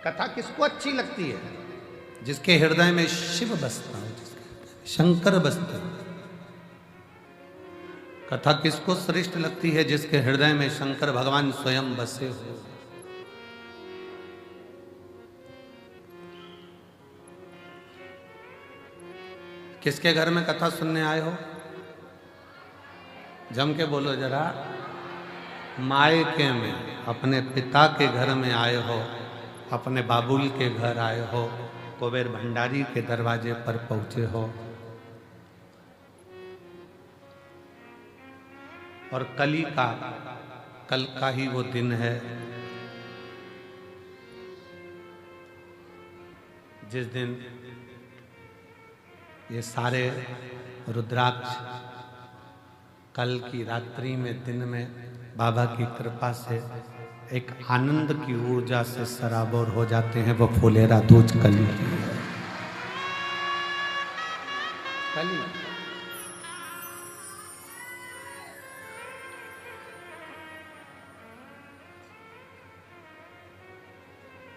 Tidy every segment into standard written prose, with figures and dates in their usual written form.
कथा किसको अच्छी लगती है? जिसके हृदय में शिव बसता हो, जिसके शंकर बसते हो। कथा किसको श्रेष्ठ लगती है? जिसके हृदय में शंकर भगवान स्वयं बसे हो। किसके घर में कथा सुनने आए हो? जम के बोलो जरा। मायके में अपने पिता के घर में आए हो, अपने बाबुल के घर आए हो, कुबेर भंडारी के दरवाजे पर पहुंचे हो। और कल का ही वो दिन है जिस दिन ये सारे रुद्राक्ष कल की रात्रि में, दिन में बाबा की कृपा से एक आनंद की ऊर्जा से सराबोर हो जाते हैं। वो फुलेरा दूज कली कली।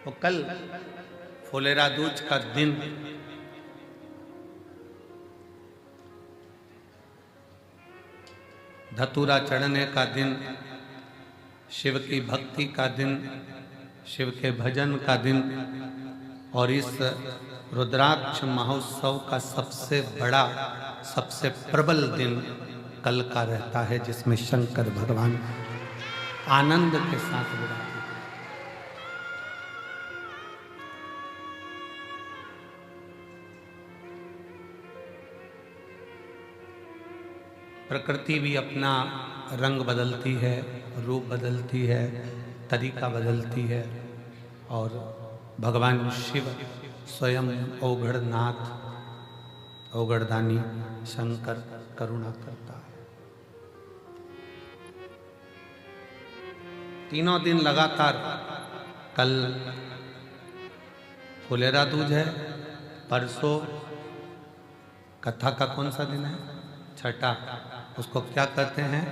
वो कल फुलेरा दूज का दिन धतूरा चढ़ने का दिन, शिव की भक्ति का दिन, शिव के भजन का दिन। और इस रुद्राक्ष महोत्सव का सबसे बड़ा, सबसे प्रबल दिन कल का रहता है, जिसमें शंकर भगवान आनंद के साथ विराजित। प्रकृति भी अपना रंग बदलती है, रूप बदलती है, तरीका बदलती है, और भगवान शिव स्वयं औघड़नाथ, औघड़दानी शंकर करुणा करता है। तीनों दिन लगातार, कल फुलेरा दूज है, परसों कथा का कौन सा दिन है? छठा। उसको क्या कहते हैं?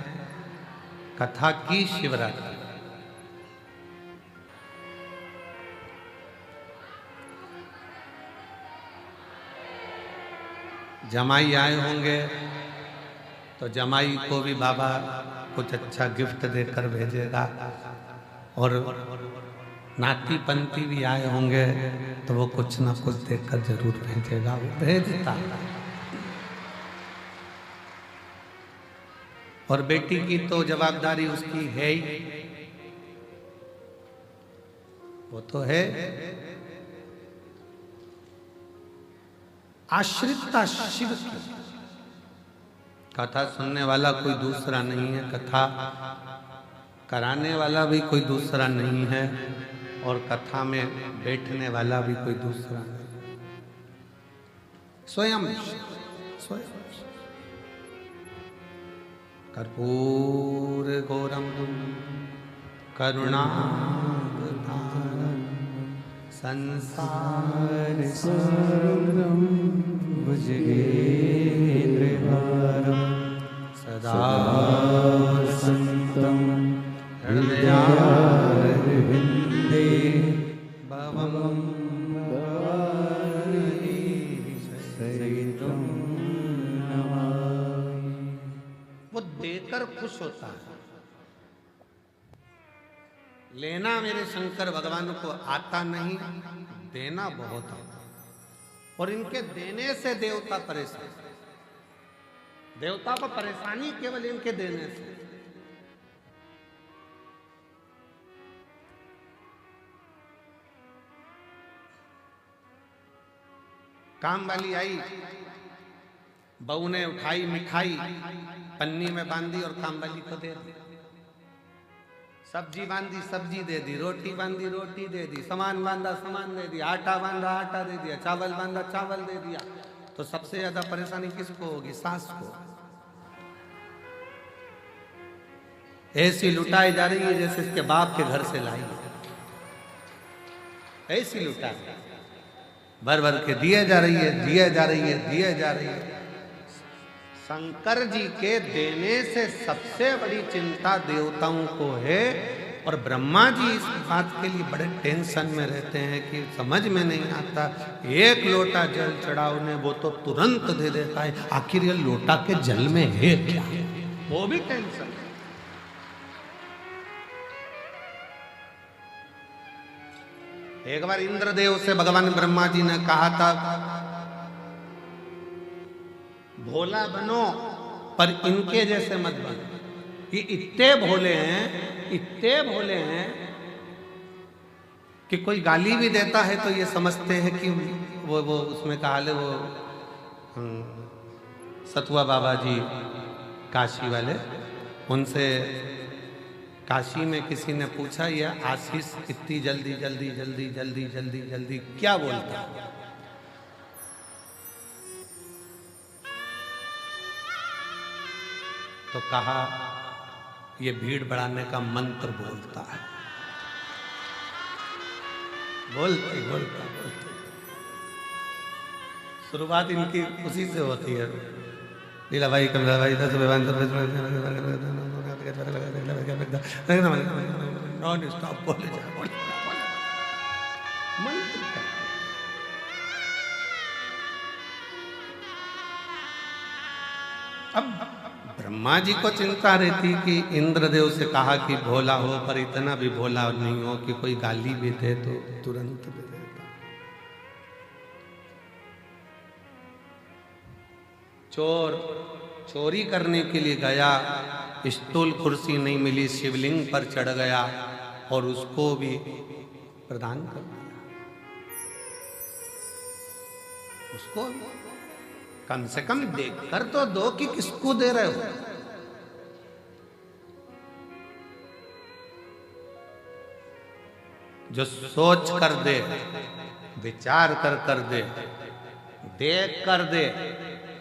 कथा की शिवरात्रि। जमाई आए होंगे तो जमाई को भी बाबा कुछ अच्छा गिफ्ट देकर भेजेगा, और नाती पंती भी आए होंगे तो वो कुछ ना कुछ देकर जरूर भेजेगा। वो भेजता है। और बेटी की तो जवाबदारी उसकी है ही, वो तो है। आश्रितता शिव की। कथा सुनने वाला कोई दूसरा नहीं है, कथा कराने वाला भी कोई दूसरा नहीं है, और कथा में बैठने वाला भी कोई दूसरा नहीं। स्वयं स्वयं। कर्पूर गौरम करुणावतारम संसार सारम भुजगेन्द्रहारम सदा संतं हृदयारविन्दे भवं भवानी सहितं नमामि। वो देकर खुश होता है। लेना मेरे शंकर भगवान को आता नहीं, देना बहुत आता। और इनके देने से देवता परेशान। देवता को परेशानी केवल इनके देने से। काम वाली आई, बहू ने उठाई मिठाई, पन्नी में बांधी और काम वाली को दे दी। सब्जी बांधी, सब्जी दे दी। रोटी बांधी, रोटी दे दी। सामान बांधा, सामान दे दिया। आटा बांधा, आटा दे दिया। चावल बांधा, चावल दे दिया। तो सबसे ज्यादा परेशानी किसको होगी? सास को। ऐसी लुटाई जा रही है जैसे इसके बाप के घर से लाई है। ऐसी लुटाई भर भर के दिए जा रही है, दिए जा रही है, दिए जा रही है। शंकर जी के देने से सबसे बड़ी चिंता देवताओं को है और ब्रह्मा जी इस बात के लिए बड़े टेंशन में रहते हैं कि समझ में नहीं आता, एक लोटा जल चढ़ाओ ने वो तो तुरंत दे देता है, आखिर ये लोटा के जल में है क्या, वो भी टेंशन है। एक बार इंद्रदेव से भगवान ब्रह्मा जी ने कहा था, भोला बनो पर इनके जैसे मत बनो। ये इतने भोले हैं कि कोई गाली भी देता है तो ये समझते हैं कि वो उसमें कहा ले वो सतुआ बाबा जी काशी वाले, उनसे काशी में किसी ने पूछा, ये आशीष इतनी जल्दी जल्दी जल्दी जल्दी जल्दी जल्दी क्या बोलता है? तो कहा ये भीड़ बढ़ाने का मंत्र बोलता है। बोलते शुरुआत इनकी उसी से होती है। लीला भाई कमला भाई नॉन स्टॉप बोले जा। मंत्र क्या? अब ब्रह्मा जी को चिंता रहती कि इंद्रदेव से कहा कि भोला हो पर इतना भी भोला नहीं हो कि कोई गाली भी दे तो तुरंत दे देता। चोर चोरी करने के लिए गया, स्टूल कुर्सी नहीं मिली, शिवलिंग पर चढ़ गया और उसको भी प्रदान कर दिया। उसको कम से कम देखकर तो दो कि किसको दे रहे हो। जो सोच कर दे, विचार कर दे, देख कर दे,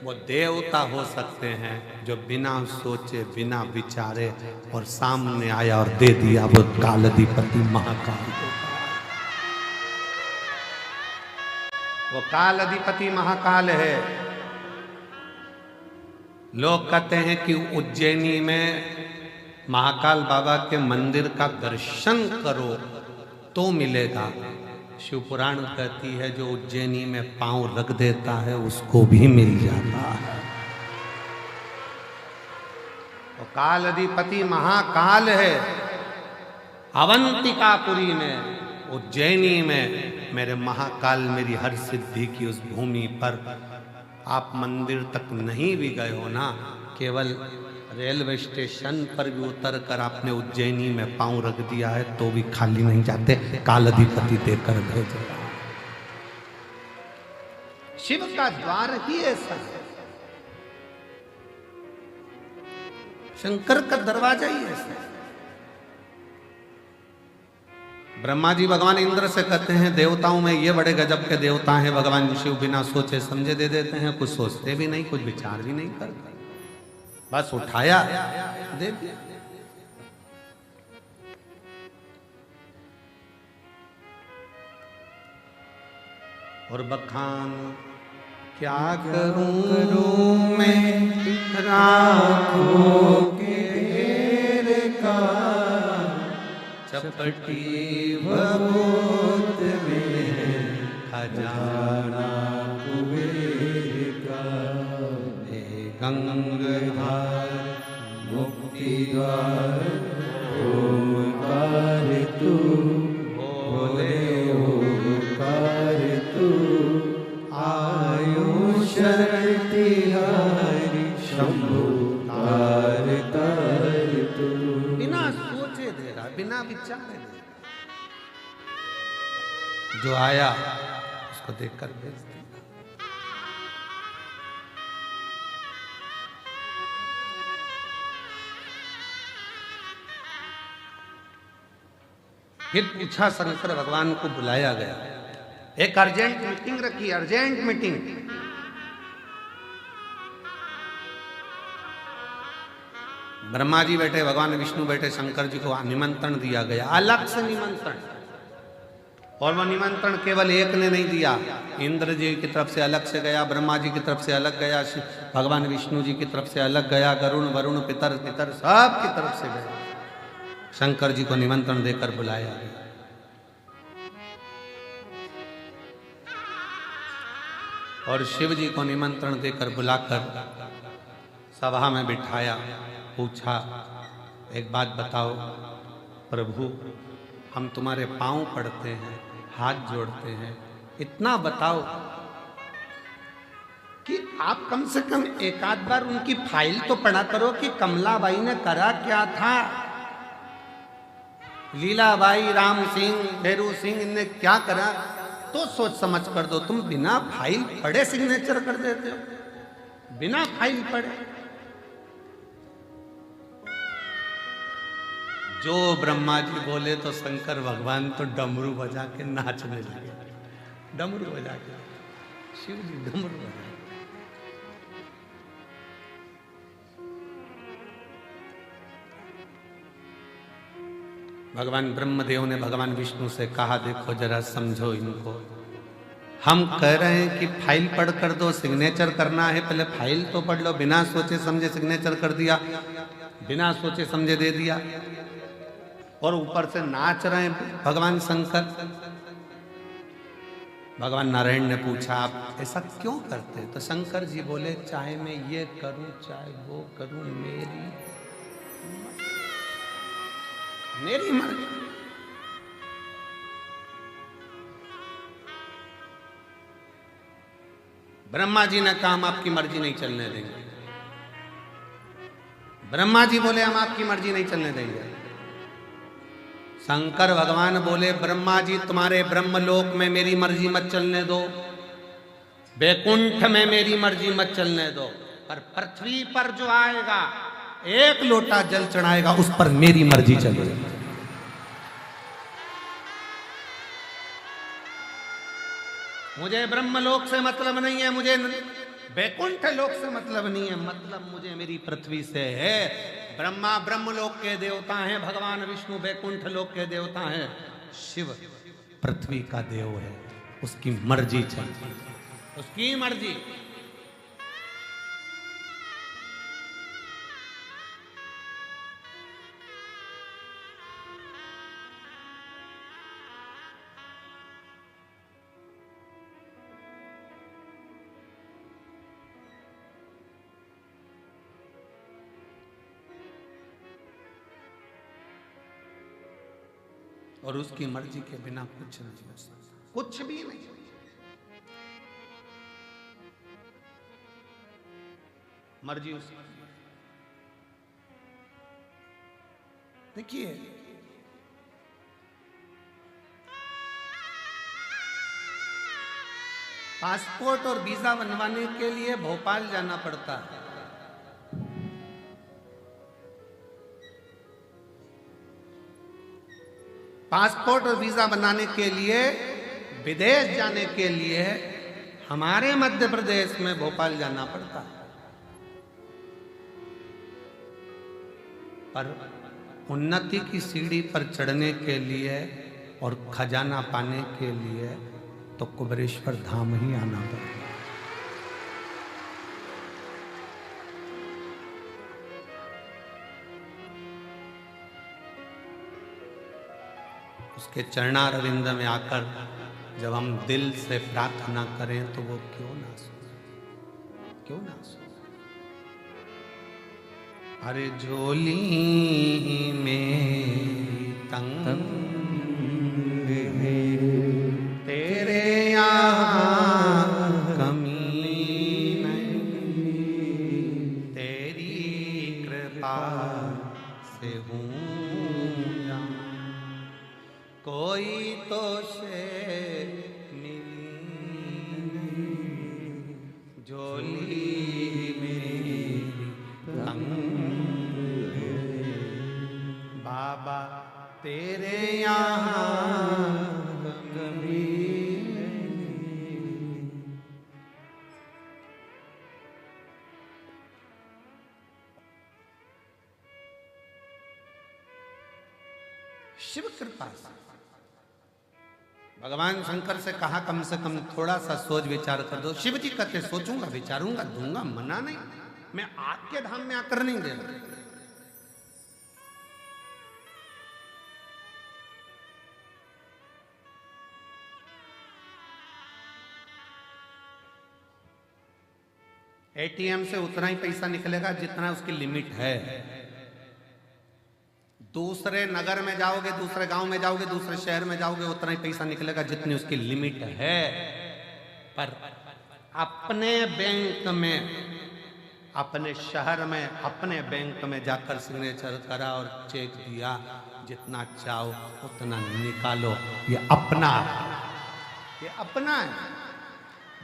वो देवता हो सकते हैं। जो बिना सोचे बिना विचारे और सामने आया और दे दिया, वो कालाधिपति महाकाल। वो कालाधिपति महाकाल है। लोग कहते हैं कि उज्जैनी में महाकाल बाबा के मंदिर का दर्शन करो तो मिलेगा। शिव पुराण कहती है जो उज्जैनी में पांव रख देता है उसको भी मिल जाता है। तो कालाधिपति महाकाल है। अवंतिकापुरी में, उज्जैनी में मेरे महाकाल मेरी हर सिद्धि की उस भूमि पर आप मंदिर तक नहीं भी गए हो ना, केवल रेलवे स्टेशन पर भी उतर कर आपने उज्जैनी में पांव रख दिया है तो भी खाली नहीं जाते, कालाधिपति देकर भेजेगा। शिव का द्वार ही ऐसा है, शंकर का दरवाजा ही ऐसा है। ब्रह्मा जी भगवान इंद्र से कहते हैं देवताओं में ये बड़े गजब के देवता हैं। भगवान शिव बिना सोचे समझे दे देते हैं, कुछ सोचते भी नहीं, कुछ विचार भी नहीं करते, बस उठाया दे दिया। और बखान क्या करूं मैं राखों के ढेर का, चपटी भभूत में खजाना कुबेर का। हे गंगाधार मुक्ति द्वार ओमकार तू, बोले ओमकार तू, आयु शरण तिहारी शंभु तार तार तू। बिना सोचे दे रहा, बिना विचारे दे रहा। जो आया उसको देखकर भेज दिया। फिर पूछा, शंकर भगवान को बुलाया गया, एक अर्जेंट मीटिंग रखी, अर्जेंट मीटिंग। ब्रह्मा जी बैठे, भगवान विष्णु बैठे, शंकर जी को निमंत्रण दिया गया, अलग से निमंत्रण। और वह निमंत्रण केवल एक ने नहीं दिया, इंद्र जी की तरफ से अलग से गया, ब्रह्मा जी की तरफ से अलग गया, भगवान विष्णु जी की तरफ से अलग गया, गरुण वरुण पितर पितर सब की तरफ से गया। शंकर जी को निमंत्रण देकर बुलाया। और शिव जी को निमंत्रण देकर बुलाकर सभा में बिठाया। पूछा, एक बात बताओ प्रभु, हम तुम्हारे पांव पड़ते हैं, हाथ जोड़ते हैं, इतना बताओ कि आप कम से कम एक आध बार उनकी फाइल तो पढ़ा करो कि कमलाबाई ने करा क्या था, लीलाबाई, राम सिंह, भैरू सिंह ने क्या करा, तो सोच समझ कर दो। तुम बिना फाइल पढ़े सिग्नेचर कर देते हो, बिना फाइल पढ़े। जो ब्रह्मा जी बोले तो शंकर भगवान तो डमरू बजा के नाचने लगे। डमरू बजा के शिव जी डमरू बजा। भगवान ब्रह्मदेव ने भगवान विष्णु से कहा, देखो जरा समझो इनको, हम कह रहे हैं कि फाइल पढ़ कर दो, सिग्नेचर करना है, पहले फाइल तो पढ़ लो। बिना सोचे समझे सिग्नेचर कर दिया, बिना सोचे समझे दे दिया, और ऊपर से नाच रहे हैं भगवान शंकर। भगवान नारायण ने पूछा, आप ऐसा क्यों करते? तो शंकर जी बोले, चाहे मैं ये करूं चाहे वो करूं, मेरी मर्जी। ब्रह्मा जी ने कहा, हम आपकी मर्जी नहीं चलने देंगे। ब्रह्मा जी बोले, हम आपकी मर्जी नहीं चलने देंगे। शंकर भगवान बोले, ब्रह्मा जी तुम्हारे ब्रह्मलोक में मेरी मर्जी मत चलने दो, वैकुंठ में मेरी मर्जी मत चलने दो, पर पृथ्वी पर जो आएगा, एक लोटा जल चढ़ाएगा, उस पर मेरी मर्जी चलेगी। मुझे ब्रह्मलोक से मतलब नहीं है, मुझे वैकुंठ लोक से मतलब नहीं है, मतलब मुझे मेरी पृथ्वी से है। ब्रह्मा ब्रह्मलोक के देवता हैं, भगवान विष्णु वैकुंठ लोक के देवता हैं, शिव पृथ्वी का देव है, उसकी मर्जी चलती, उसकी मर्जी। और उसकी मर्जी के बिना कुछ नहीं हो सकता, कुछ भी नहीं। मर्जी उसकी। देखिए, पासपोर्ट और वीजा बनवाने के लिए भोपाल जाना पड़ता है। पासपोर्ट और वीजा बनाने के लिए, विदेश जाने के लिए हमारे मध्य प्रदेश में भोपाल जाना पड़ता है। पर उन्नति की सीढ़ी पर चढ़ने के लिए और खजाना पाने के लिए तो कुबेरेश्वर धाम ही आना पड़ता है। उसके चरणारविंद में आकर जब हम दिल से प्रार्थना करें तो वो क्यों ना सुने, क्यों ना सुने। अरे झोली में तंग है, तेरे यहाँ कमी नहीं, तेरी कृपा से हूँ कोई तो से मिली, झोली में तंग है, बाबा तेरे यहाँ कमी नहीं। शिव कृपा से भगवान शंकर से कहा, कम से कम थोड़ा सा सोच विचार कर दो। शिव जी कहते, सोचूंगा, विचारूंगा, दूंगा, मना नहीं, मैं आपके धाम में आकर नहीं दे रहा। एटीएम से उतना ही पैसा निकलेगा जितना उसकी लिमिट है। दूसरे नगर में जाओगे, दूसरे गांव में जाओगे, दूसरे शहर में जाओगे, उतना ही पैसा निकलेगा जितनी उसकी लिमिट है। पर अपने बैंक में, अपने शहर में, अपने बैंक में जाकर सिग्नेचर करा और चेक दिया, जितना चाहो उतना निकालो। ये अपना है।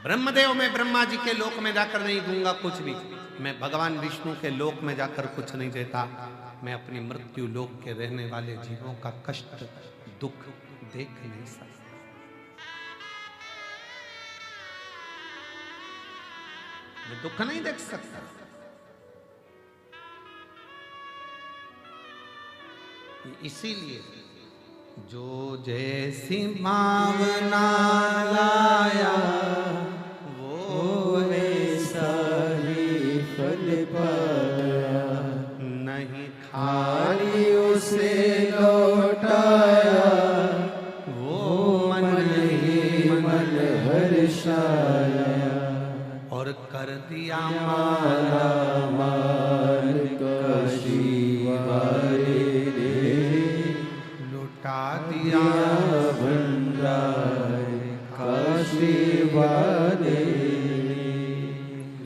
ब्रह्मदेव में ब्रह्मा जी के लोक में जाकर नहीं दूंगा कुछ भी। मैं भगवान विष्णु के लोक में जाकर कुछ नहीं देता। मैं अपनी मृत्यु लोक के रहने वाले जीवों का कष्ट दुख देख नहीं सकता। मैं दुख नहीं देख सकता। इसीलिए जो जैसी भावना लाया वो वैसा ही फल पाया। नहीं खाली उसे लौटाया, वो मन ही मन हर्षाया। और कर दिया माला माल काशी वाले लुटा दिया भंडार काशी वाले।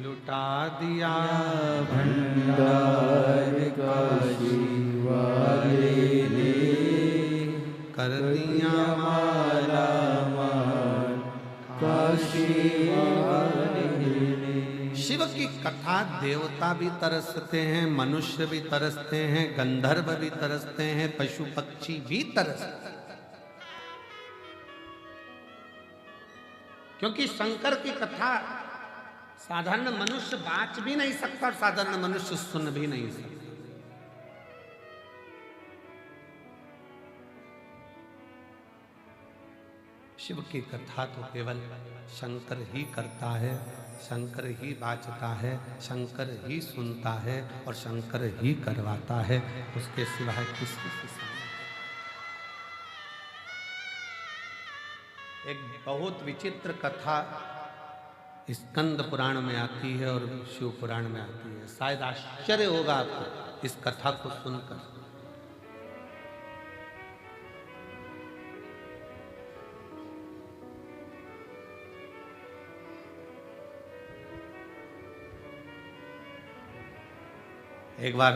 लुटा दिया भंडार काशी वाले ने। कर दिया माला माल काशी वाले ने। शिव की कथा देवता भी तरसते हैं, मनुष्य भी तरसते हैं, गंधर्व भी तरसते हैं, पशु पक्षी भी तरसते हैं। क्योंकि शंकर की कथा साधारण मनुष्य बाँच भी नहीं सकता और साधारण मनुष्य सुन भी नहीं सकता। शिव की कथा तो केवल शंकर ही करता है, शंकर ही बाँचता है, शंकर ही सुनता है और शंकर ही करवाता है। उसके सिवाय किसी के सामने। एक बहुत विचित्र कथा स्कंद पुराण में आती है और शिव पुराण में आती है। शायद आश्चर्य होगा आपको इस कथा को सुनकर। एक बार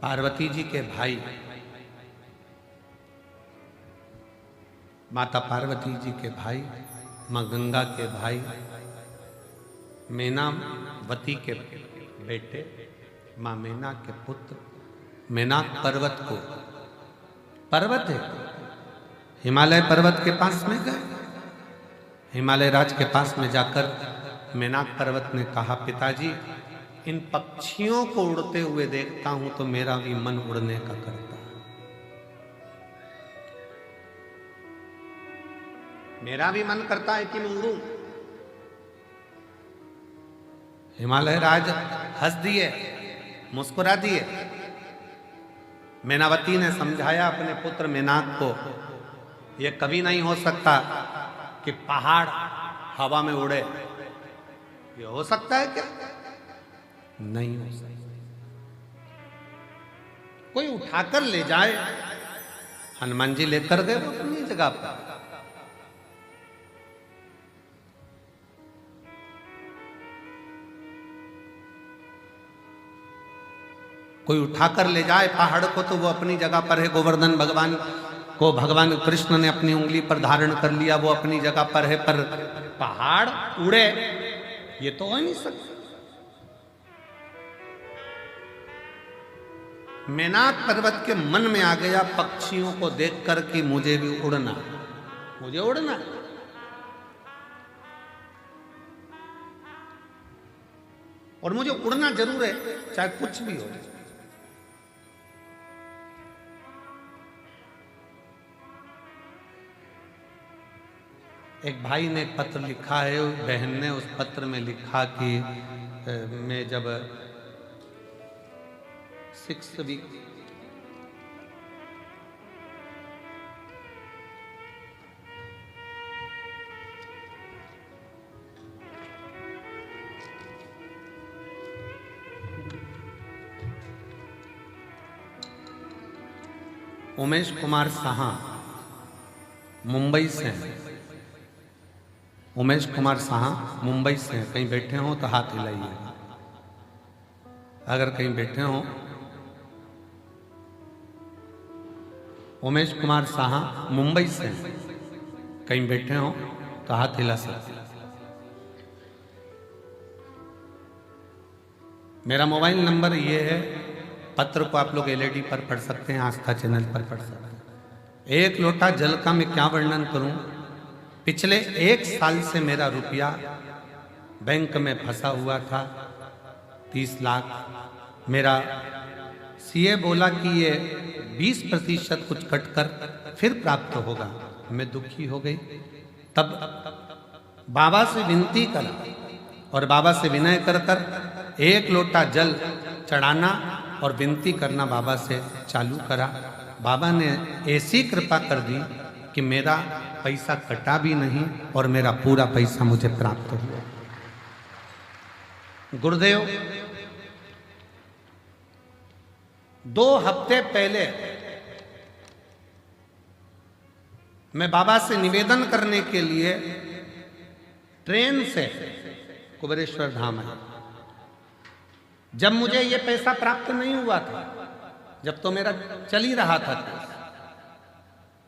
पार्वती जी के भाई, माता पार्वती जी के भाई, माँ गंगा के भाई, मेनावती के बेटे, माँ मेना के पुत्र मेनाक पर्वत को, पर्वत है हिमालय पर्वत के पास में गए। हिमालय राज के पास में जाकर मेनाक पर्वत ने कहा, पिताजी इन पक्षियों को उड़ते हुए देखता हूं तो मेरा भी मन उड़ने का करता है। मेरा भी मन करता है कि मैं उड़ूं। हिमालय राज हंस दिए, मुस्कुरा दिए। मेनावती ने समझाया अपने पुत्र मेनाक को, यह कभी नहीं हो सकता कि पहाड़ हवा में उड़े। ये हो सकता है क्या? नहीं हो सकता। कोई उठाकर ले जाए। हनुमान जी लेकर गए वो अपनी जगह पर। कोई उठाकर ले जाए पहाड़ को तो वो अपनी जगह पर है। गोवर्धन भगवान को भगवान कृष्ण ने अपनी उंगली पर धारण कर लिया, वो अपनी जगह पर है। पर पहाड़ उड़े ये तो हो नहीं सकता। मेनाक पर्वत के मन में आ गया पक्षियों को देखकर कि मुझे भी उड़ना, मुझे उड़ना। और मुझे उड़ना जरूर है, चाहे कुछ भी हो। एक भाई ने एक पत्र लिखा है, बहन ने उस पत्र में लिखा कि मैं जब 6 वीक उमेश कुमार साहा मुंबई से हैं। उमेश कुमार साहा मुंबई से हैं। कहीं बैठे हो तो हाथ हिलाइए, अगर कहीं बैठे हो। उमेश कुमार साहा मुंबई से हैं, कहीं बैठे हो तो हाथ हिला सकते। मेरा मोबाइल नंबर ये है, पत्र को आप लोग एलईडी पर पढ़ सकते हैं, आस्था चैनल पर पढ़ सकते हैं। एक लोटा जल का मैं क्या वर्णन करूं। पिछले 1 साल से मेरा रुपया बैंक में फंसा हुआ था, 30 लाख। मेरा सीए बोला कि ये 20% कुछ कटकर फिर प्राप्त होगा। मैं दुखी हो गई। तब बाबा से विनती करा और बाबा से विनय कर कर 1 लोटा जल चढ़ाना और विनती करना बाबा से चालू करा। बाबा ने ऐसी कृपा कर दी कि मेरा पैसा कटा भी नहीं और मेरा पूरा पैसा मुझे प्राप्त हुआ। गुरुदेव 2 हफ्ते पहले मैं बाबा से निवेदन करने के लिए ट्रेन से कुबेरेश्वर धाम आया। जब मुझे ये पैसा प्राप्त नहीं हुआ था, जब तो मेरा चल ही रहा था,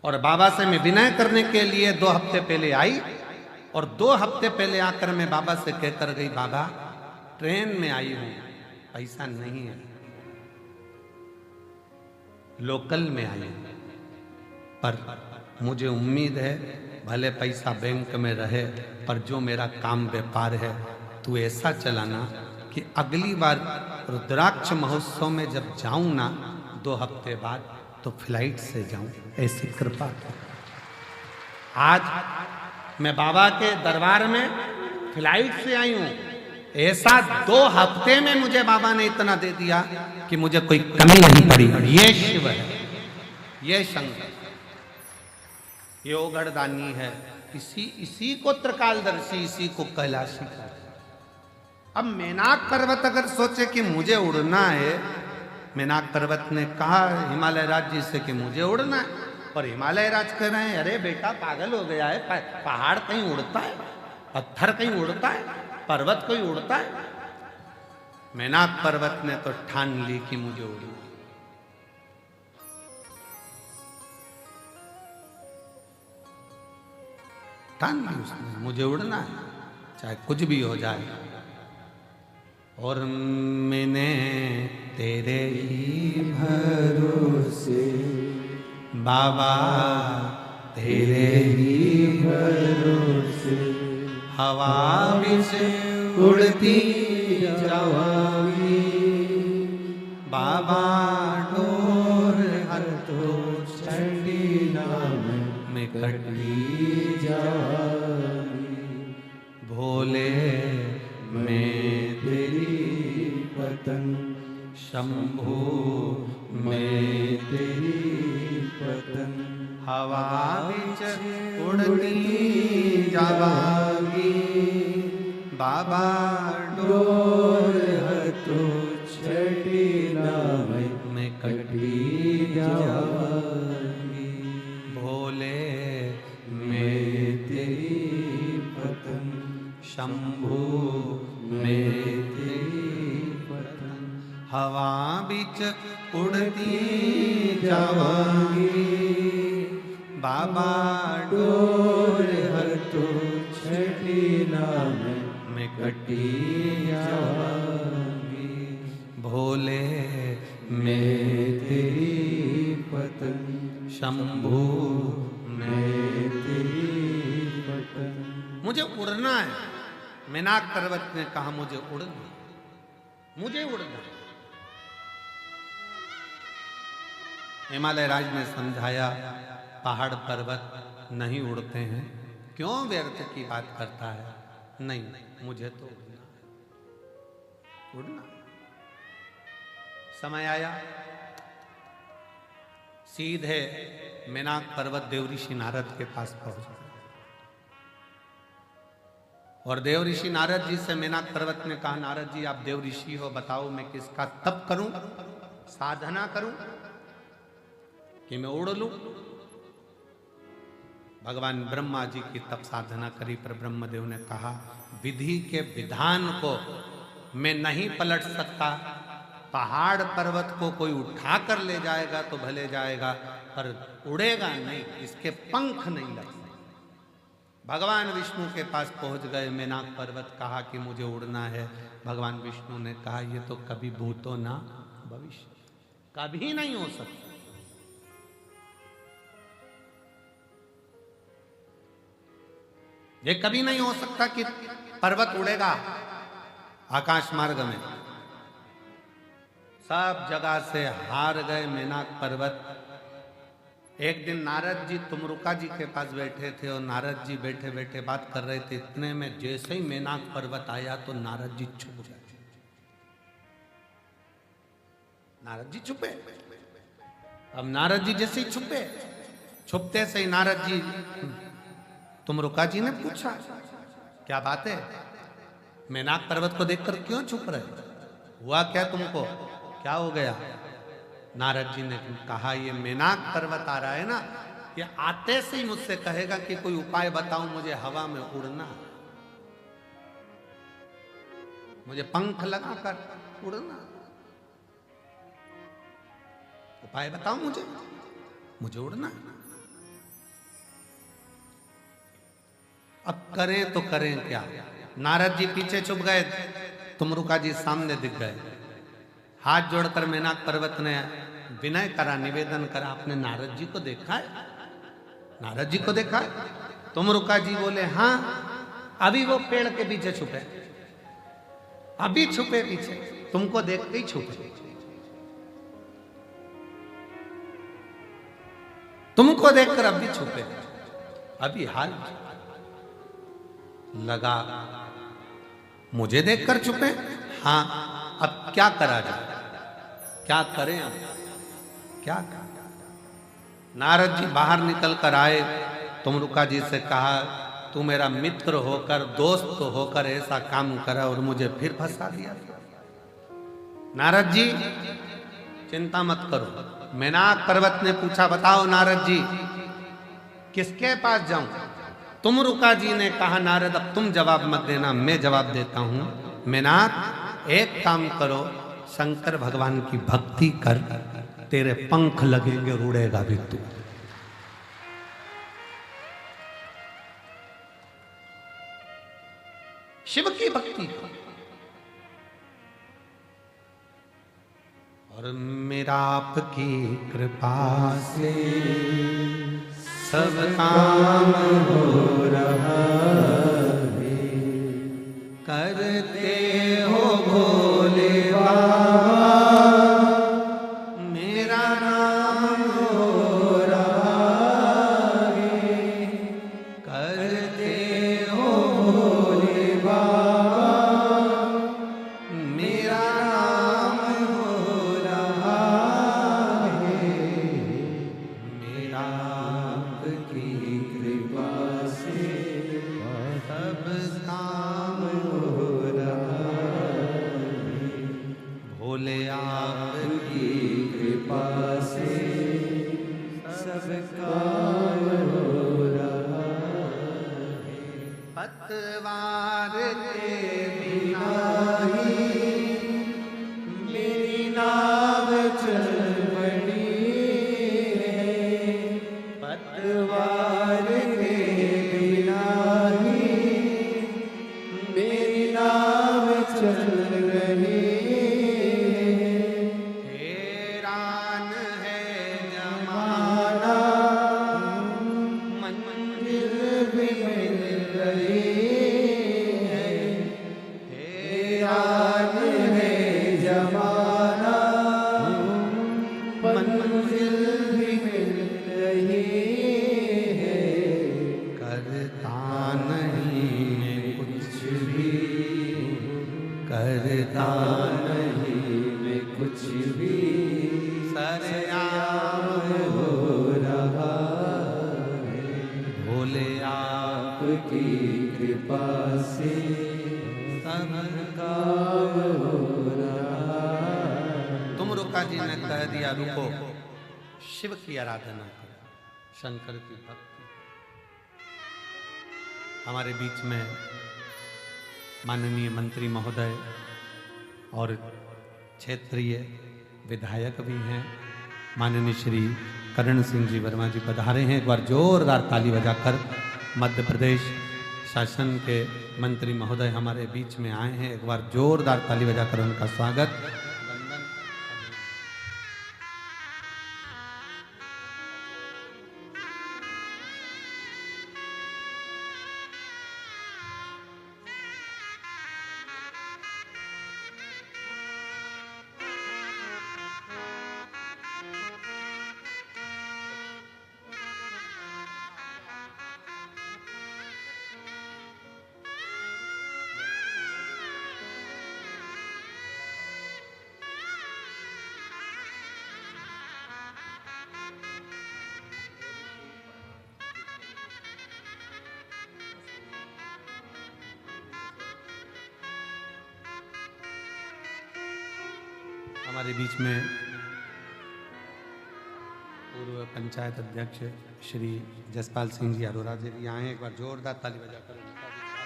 और बाबा से मैं विनय करने के लिए 2 हफ्ते पहले आई और 2 हफ्ते पहले आकर मैं बाबा से कहकर गई, बाबा ट्रेन में आई हूं, पैसा नहीं है, लोकल में आई हूं, पर मुझे उम्मीद है भले पैसा बैंक में रहे पर जो मेरा काम व्यापार है तू ऐसा चलाना कि अगली बार रुद्राक्ष महोत्सव में जब जाऊं ना 2 हफ्ते बाद तो फ्लाइट से जाऊं, ऐसी कृपा। आज मैं बाबा के दरबार में फ्लाइट से आई हूं। ऐसा 2 हफ्ते में मुझे बाबा ने इतना दे दिया कि मुझे कोई कमी नहीं पड़ी। ये शिव है, ये शंकर, ये ओगढ़दानी है, इसी को त्रिकालदर्शी, इसी को कैलाशी का। अब मेनाक पर्वत अगर सोचे कि मुझे उड़ना है, मेनाक पर्वत ने कहा हिमालय राज जी से कि मुझे उड़ना है, और हिमालय राज कह रहे हैं अरे बेटा पागल हो गया है, पहाड़ कहीं उड़ता है, पत्थर कहीं उड़ता है, पर्वत कोई उड़ता है। मेनाक पर्वत ने तो ठान ली कि मुझे उड़ना, ठान ली उसने, मुझे उड़ना है चाहे कुछ भी हो जाए। और मैंने तेरे ही भरोसे बाबा, तेरे ही भरोसे हवा विच उड़ती जावांगी, बाबा डोर हर तो छड़ी नाम में कटी जावांगी, भोले मैं तेरी पतंग, शंभू मैं तेरी पतंग, हवा विच उड़ती जावांगी, बाबा डोर हतो छड़ी नाम में कटी जावांगी, भोले मैं तेरी पतंग, शंभू मैं तेरी पतंग, हवा बिच उड़ती जावांगी, बाबा डोर हर तो छठी नाम में कटी जावांगी, भोले मैं तेरी पतंग, शंभू मैं तेरी पतंग। मुझे उड़ना है। मेनाक पर्वत ने कहा मुझे उड़ना, मुझे उड़ना। हिमालय राज ने समझाया पहाड़ पर्वत नहीं उड़ते हैं, क्यों व्यर्थ की बात करता है। नहीं, मुझे तो उड़ना है, उड़ना। समय आया, सीधे मेनाक पर्वत देव ऋषि नारद के पास पहुंचा, और देव ऋषि नारद जी से मेनाक पर्वत ने कहा, नारद जी आप देव ऋषि हो, बताओ मैं किसका तप करूं, साधना करूं कि मैं उड़ लूं। भगवान ब्रह्मा जी की तप साधना करी, पर ब्रह्मदेव ने कहा विधि के विधान को मैं नहीं पलट सकता। पहाड़ पर्वत को कोई उठा कर ले जाएगा तो भले जाएगा, पर उड़ेगा नहीं, इसके पंख नहीं लग सकते। भगवान विष्णु के पास पहुंच गए, मेनाक पर्वत, कहा कि मुझे उड़ना है। भगवान विष्णु ने कहा ये तो कभी भूतो ना भविष्य, कभी नहीं हो सकता। ये कभी नहीं हो सकता कि पर्वत उड़ेगा आकाश मार्ग में। सब जगह से हार गए मेनाक पर्वत। एक दिन नारद जी तुमरुका जी के पास बैठे थे और नारद जी बैठे बैठे बात कर रहे थे। इतने में जैसे ही मेनाक पर्वत आया तो नारद जी छुप गए। नारद जी छुपे। अब नारद जी जैसे ही छुपे, छुपते से ही नारद जी तुमरुका जी ने पूछा क्या बात है, मेनाक पर्वत को देखकर क्यों छुप रहे, हुआ क्या तुमको, क्या हो गया? नारद जी ने कहा ये मेनाक पर्वत आ रहा है ना, ये आते से ही मुझसे कहेगा कि कोई उपाय बताओ मुझे हवा में उड़ना, मुझे पंख लगाकर उड़ना, उपाय बताओ मुझे उड़ना। अब करें तो करें क्या? नारद जी पीछे छुप गए, तुमरुका जी सामने दिख गए। हाथ जोड़कर मेनाक पर्वत ने विनय करा, निवेदन करा, आपने नारद जी को देखा है? नारद जी को देखा है? तुमरुका जी बोले हाँ, अभी वो पेड़ के पीछे छुपे, अभी छुपे पीछे, तुमको देख के ही छुपे, तुमको देखकर अभी छुपे, अभी हाल लगा मुझे देखकर छुपे। हाँ, अब क्या करा जाए, क्या करें अब, क्या करें? नारद जी बाहर निकल कर आए, तुमरुका जी से कहा तू मेरा मित्र होकर, दोस्त होकर ऐसा काम करा और मुझे फिर फंसा दिया। नारद जी चिंता मत करो। मेनाक पर्वत ने पूछा बताओ नारद जी किसके पास जाऊं? तुमरुका जी ने कहा नारद अब तुम जवाब मत देना, मैं जवाब देता हूं। मेनाक एक काम करो, शंकर भगवान की भक्ति कर, तेरे पंख लगेंगे, उड़ेगा भी तू। शिव की भक्ति कर। और मेरा आपकी कृपा से सब काम हो रहा है, करते हो भोले बाबा, मेरा नाम हो रहा है, करते हो भोले बाबा, मेरा नाम हो रहा है, मेरा आपकी कृपा से सब काम हो रहा है, भोले आपकी कृपा से सब काम हो रहा है, पतवार के बिना ही मेरी नाव चल पड़ी है, पतवार के बिना ही मेरी नाव चल रही है, हैरान है जमाना, मंजिल भी मिल रही है, हैरान है जमाना, मंजिल भी मिल रही है, करता नहीं मैं कुछ भी, करता नहीं मैं कुछ भी, सरेआम हो रहा है, भोले आपकी कृपा से सब काम हो रहा है। तुमरुका जी ने कह दिया रुको, शिव की आराधना करें, शंकर की भक्ति। हमारे बीच में माननीय मंत्री महोदय और क्षेत्रीय विधायक भी हैं, माननीय श्री करण सिंह जी वर्मा जी पधारे हैं। एक बार जोरदार ताली बजाकर मध्य प्रदेश शासन के मंत्री महोदय हमारे बीच में आए हैं, एक बार जोरदार ताली बजाकर उनका स्वागत। हमारे बीच में पूर्व पंचायत अध्यक्ष श्री जसपाल सिंह जी अरोरा जी भी आए हैं, एक बार जोरदार ताली बजाकर उनका भी स्वागत।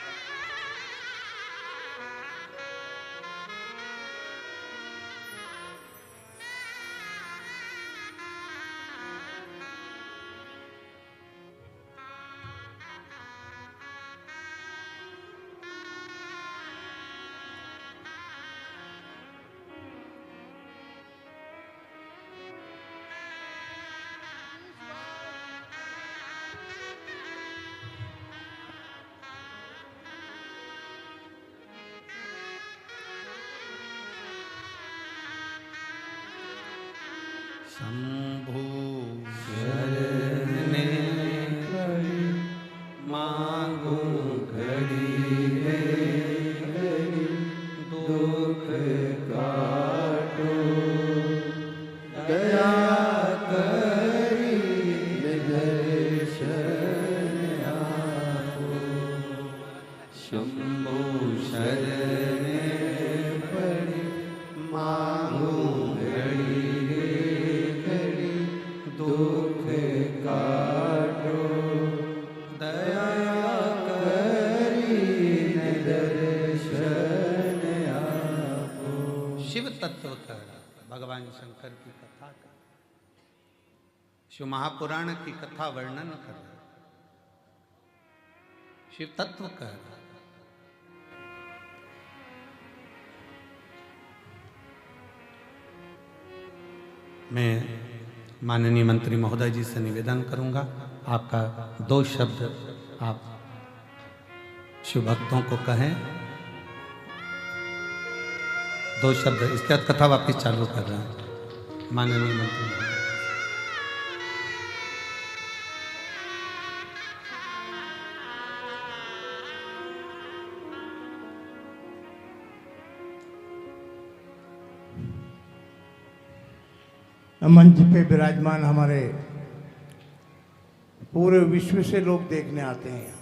शंभु शरणे मांगो घड़ी दुख काटो दया करी दर्शन आपो। शंभु शरणे पड़ी मांगो दुख काटो दया करी दर्शन आपो। शिव तत्व कर भगवान शंकर की कथा कर, शिव महापुराण की कथा वर्णन कर, शिव तत्व कर। मैं माननीय मंत्री महोदय जी से निवेदन करूंगा, आपका 2 शब्द आप शिव भक्तों को कहें, 2 शब्द, इसके बाद कथा वापिस चालू कर रहे हैं। माननीय मंत्री महोदय। मंच पे विराजमान हमारे पूरे विश्व से लोग देखने आते हैं,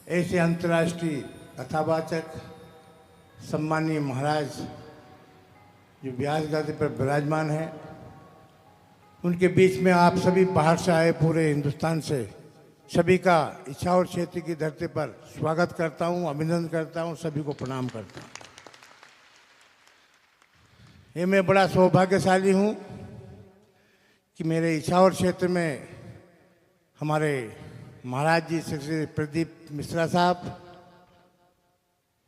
ऐसे अंतर्राष्ट्रीय कथावाचक सम्मानीय महाराज जो व्यास गादी पर विराजमान हैं, उनके बीच में आप सभी बाहर से आए पूरे हिंदुस्तान से सभी का इच्छावर क्षेत्र की धरती पर स्वागत करता हूं, अभिनंदन करता हूं, सभी को प्रणाम करता हूं। ये मैं बड़ा सौभाग्यशाली हूँ कि मेरे इच्छावर क्षेत्र में हमारे महाराज जी श्री प्रदीप मिश्रा साहब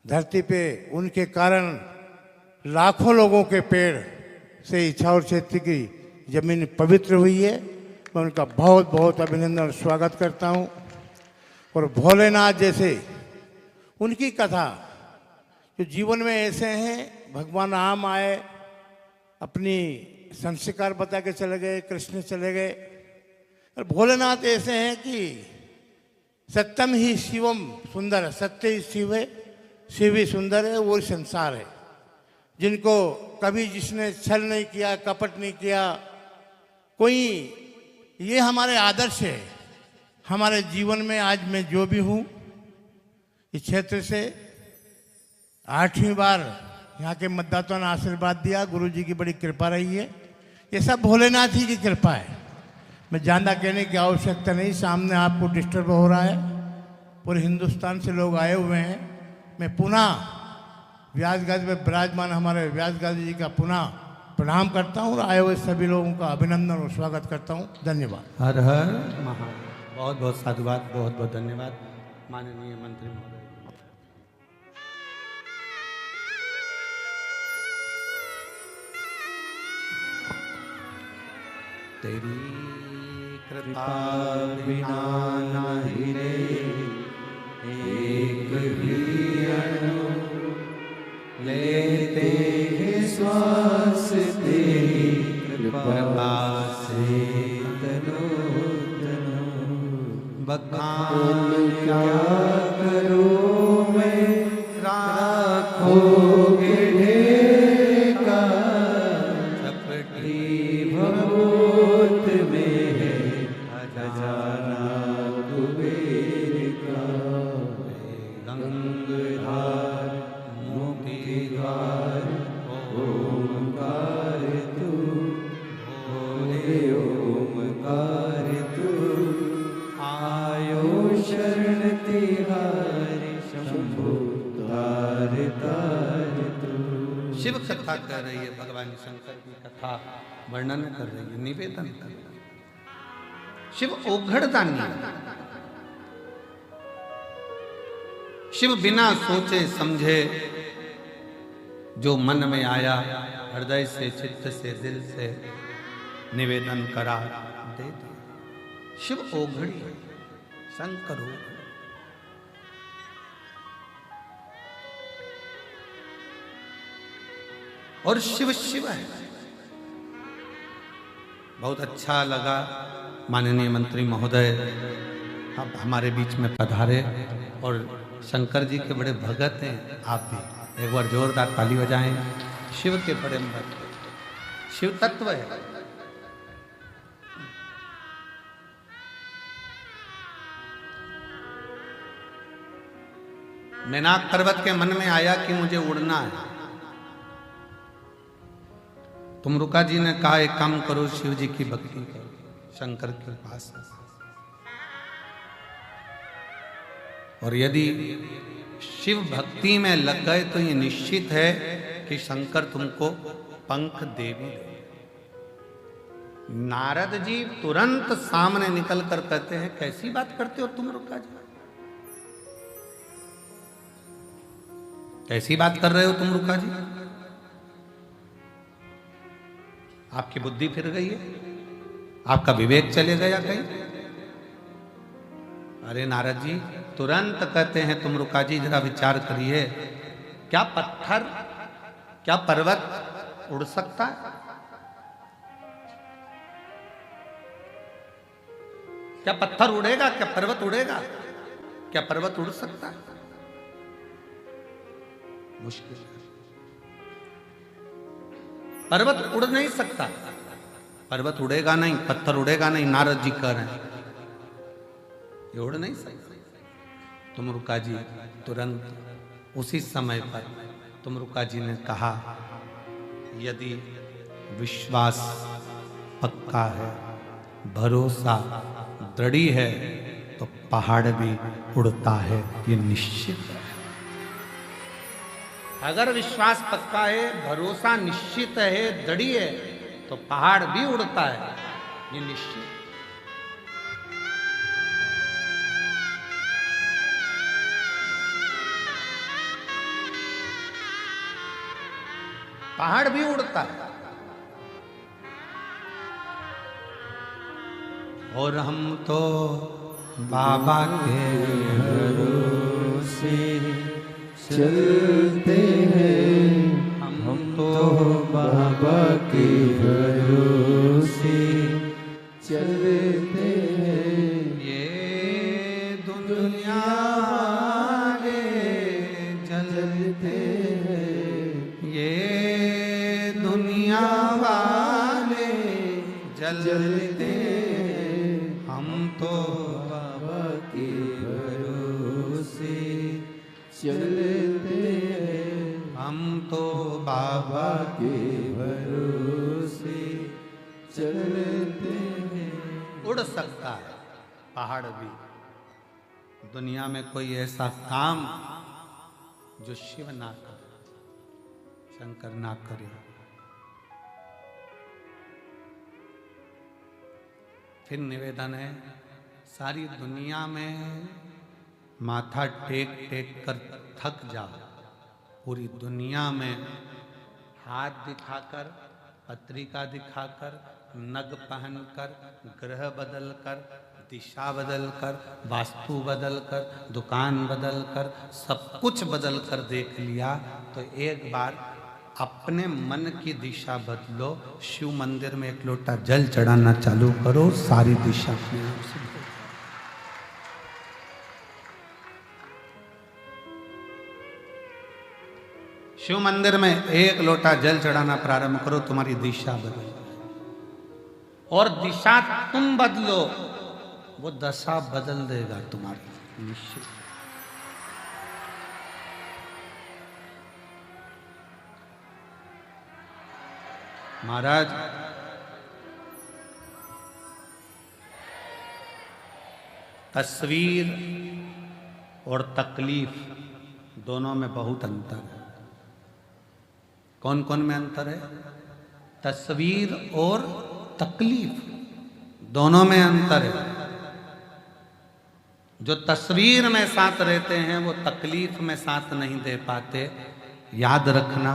धरती पे, उनके कारण लाखों लोगों के पेड़ से इच्छावर क्षेत्र की जमीन पवित्र हुई है। मैं उनका बहुत बहुत अभिनंदन और स्वागत करता हूँ। और भोलेनाथ जैसे उनकी कथा जो जीवन में ऐसे हैं, भगवान राम आए, अपनी संस्कार बता के चले गए, कृष्ण चले गए, और भोलेनाथ ऐसे हैं कि सत्यम ही शिवम सुंदर, सत्य ही शिव है, शिव ही सुंदर है, वो संसार है। जिनको कभी जिसने छल नहीं किया, कपट नहीं किया कोई, ये हमारे आदर्श है। हमारे जीवन में आज मैं जो भी हूँ, इस क्षेत्र से 8वीं बार यहाँ के मतदाताओं ने आशीर्वाद दिया, गुरु जी की बड़ी कृपा रही है। ये सब भोलेनाथ ही की कृपा है। मैं ज़्यादा कहने की आवश्यकता नहीं, सामने आपको डिस्टर्ब हो रहा है, पूरे हिंदुस्तान से लोग आए हुए हैं। मैं पुनः व्यास गादी में विराजमान हमारे व्यास गादी जी का पुनः प्रणाम करता हूँ और आए हुए सभी लोगों का अभिनंदन और स्वागत करता हूँ। धन्यवाद। हर हर महादेव। बहुत बहुत साधुवाद, बहुत बहुत धन्यवाद माननीय मंत्री महोदय। तेरी कृपा बिना नहीं रे एक भी अणु लेते हैं श्वास तेरी कृपा से तनो तनो। बखान क्या करूं मैं राखोगे ढेका चपटी भभूत में है खजाना कुबेर का। गंगधार मुक्तिद्वार ओमकार तू भोले ओमकार तू आयो शरण तिहारी शंभु तार तार तू। शिव कथा कर रही है, भगवान शंकर की कथा वर्णन कर रही है, निवेदन कर रही है। शिव ओघड़दानी, शिव बिना सोचे समझे जो मन में आया हृदय से चित्त से दिल से निवेदन करा दे दिया। शिव ओघड़ी, शंकर ओघड़ी। और शिव शिव है। बहुत अच्छा लगा माननीय मंत्री महोदय आप हमारे बीच में पधारे और शंकर जी के बड़े भगत हैं आप भी। एक बार जोरदार ताली बजाएं। शिव के बड़े भक्त, शिव तत्व है। मैनाक पर्वत के मन में आया कि मुझे उड़ना है। तुमरुका जी ने कहा एक काम करो, शिव जी की भक्ति करो शंकर के पास। और यदि शिव भक्ति में लग गए तो ये निश्चित है कि शंकर तुमको पंख दे भी दे। नारद जी तुरंत सामने निकल कर कहते हैं कैसी बात करते हो तुमरुका जी, कैसी बात कर रहे हो तुमरुका जी, आपकी बुद्धि फिर गई है, आपका विवेक चले गया कहीं। अरे नारद जी तुरंत कहते हैं तुमरुका जी जरा विचार करिए, क्या पत्थर, क्या पर्वत उड़ सकता है? क्या पत्थर उड़ेगा? क्या पर्वत उड़ेगा? क्या पर्वत उड़ सकता है? मुश्किल है। पर्वत उड़ नहीं सकता, पर्वत उड़ेगा नहीं, पत्थर उड़ेगा नहीं। नारद जी कह रहे हैं ये उड़ नहीं सकता। तुमरुका जी तुरंत उसी समय पर तुमरुका जी ने कहा यदि विश्वास पक्का है, भरोसा दृढ़ है तो पहाड़ भी उड़ता है, ये निश्चित है। अगर विश्वास पक्का है, भरोसा निश्चित है, दृढ़ है तो पहाड़ भी उड़ता है, ये निश्चित। पहाड़ भी उड़ता है। और हम तो बाबा के भरोसे चलते हैं, हम तो बाबा के भरोसे चलते हैं। ये दुनिया वाले जलते हैं, ये दुनिया वाले जलते हैं, हम तो बाबा के भरोसे चलते हैं, हम तो बाबा के भरोसे चलते हैं। उड़ सकता है पहाड़ भी, दुनिया में कोई ऐसा काम जो शिव ना करे, शंकर ना करे। फिर निवेदन है, सारी दुनिया में माथा टेक टेक कर थक जाओ, पूरी दुनिया में हाथ दिखाकर, पत्रिका दिखाकर, नग पहनकर, ग्रह बदलकर, दिशा बदलकर, वास्तु बदलकर, दुकान बदलकर, सब कुछ बदलकर देख लिया, तो एक बार अपने मन की दिशा बदलो। शिव मंदिर में एक लोटा जल चढ़ाना चालू करो, सारी दिशा अपने आप से बदल जाए। शिव मंदिर में एक लोटा जल चढ़ाना प्रारंभ करो, तुम्हारी दिशा बदल जाए। और दिशा तुम बदलो, वो दशा बदल देगा तुम्हारी, निश्चित। महाराज, तस्वीर और तकलीफ दोनों में बहुत अंतर है। कौन कौन में अंतर है? तस्वीर और तकलीफ दोनों में अंतर है। जो तस्वीर में साथ रहते हैं वो तकलीफ में साथ नहीं दे पाते। याद रखना,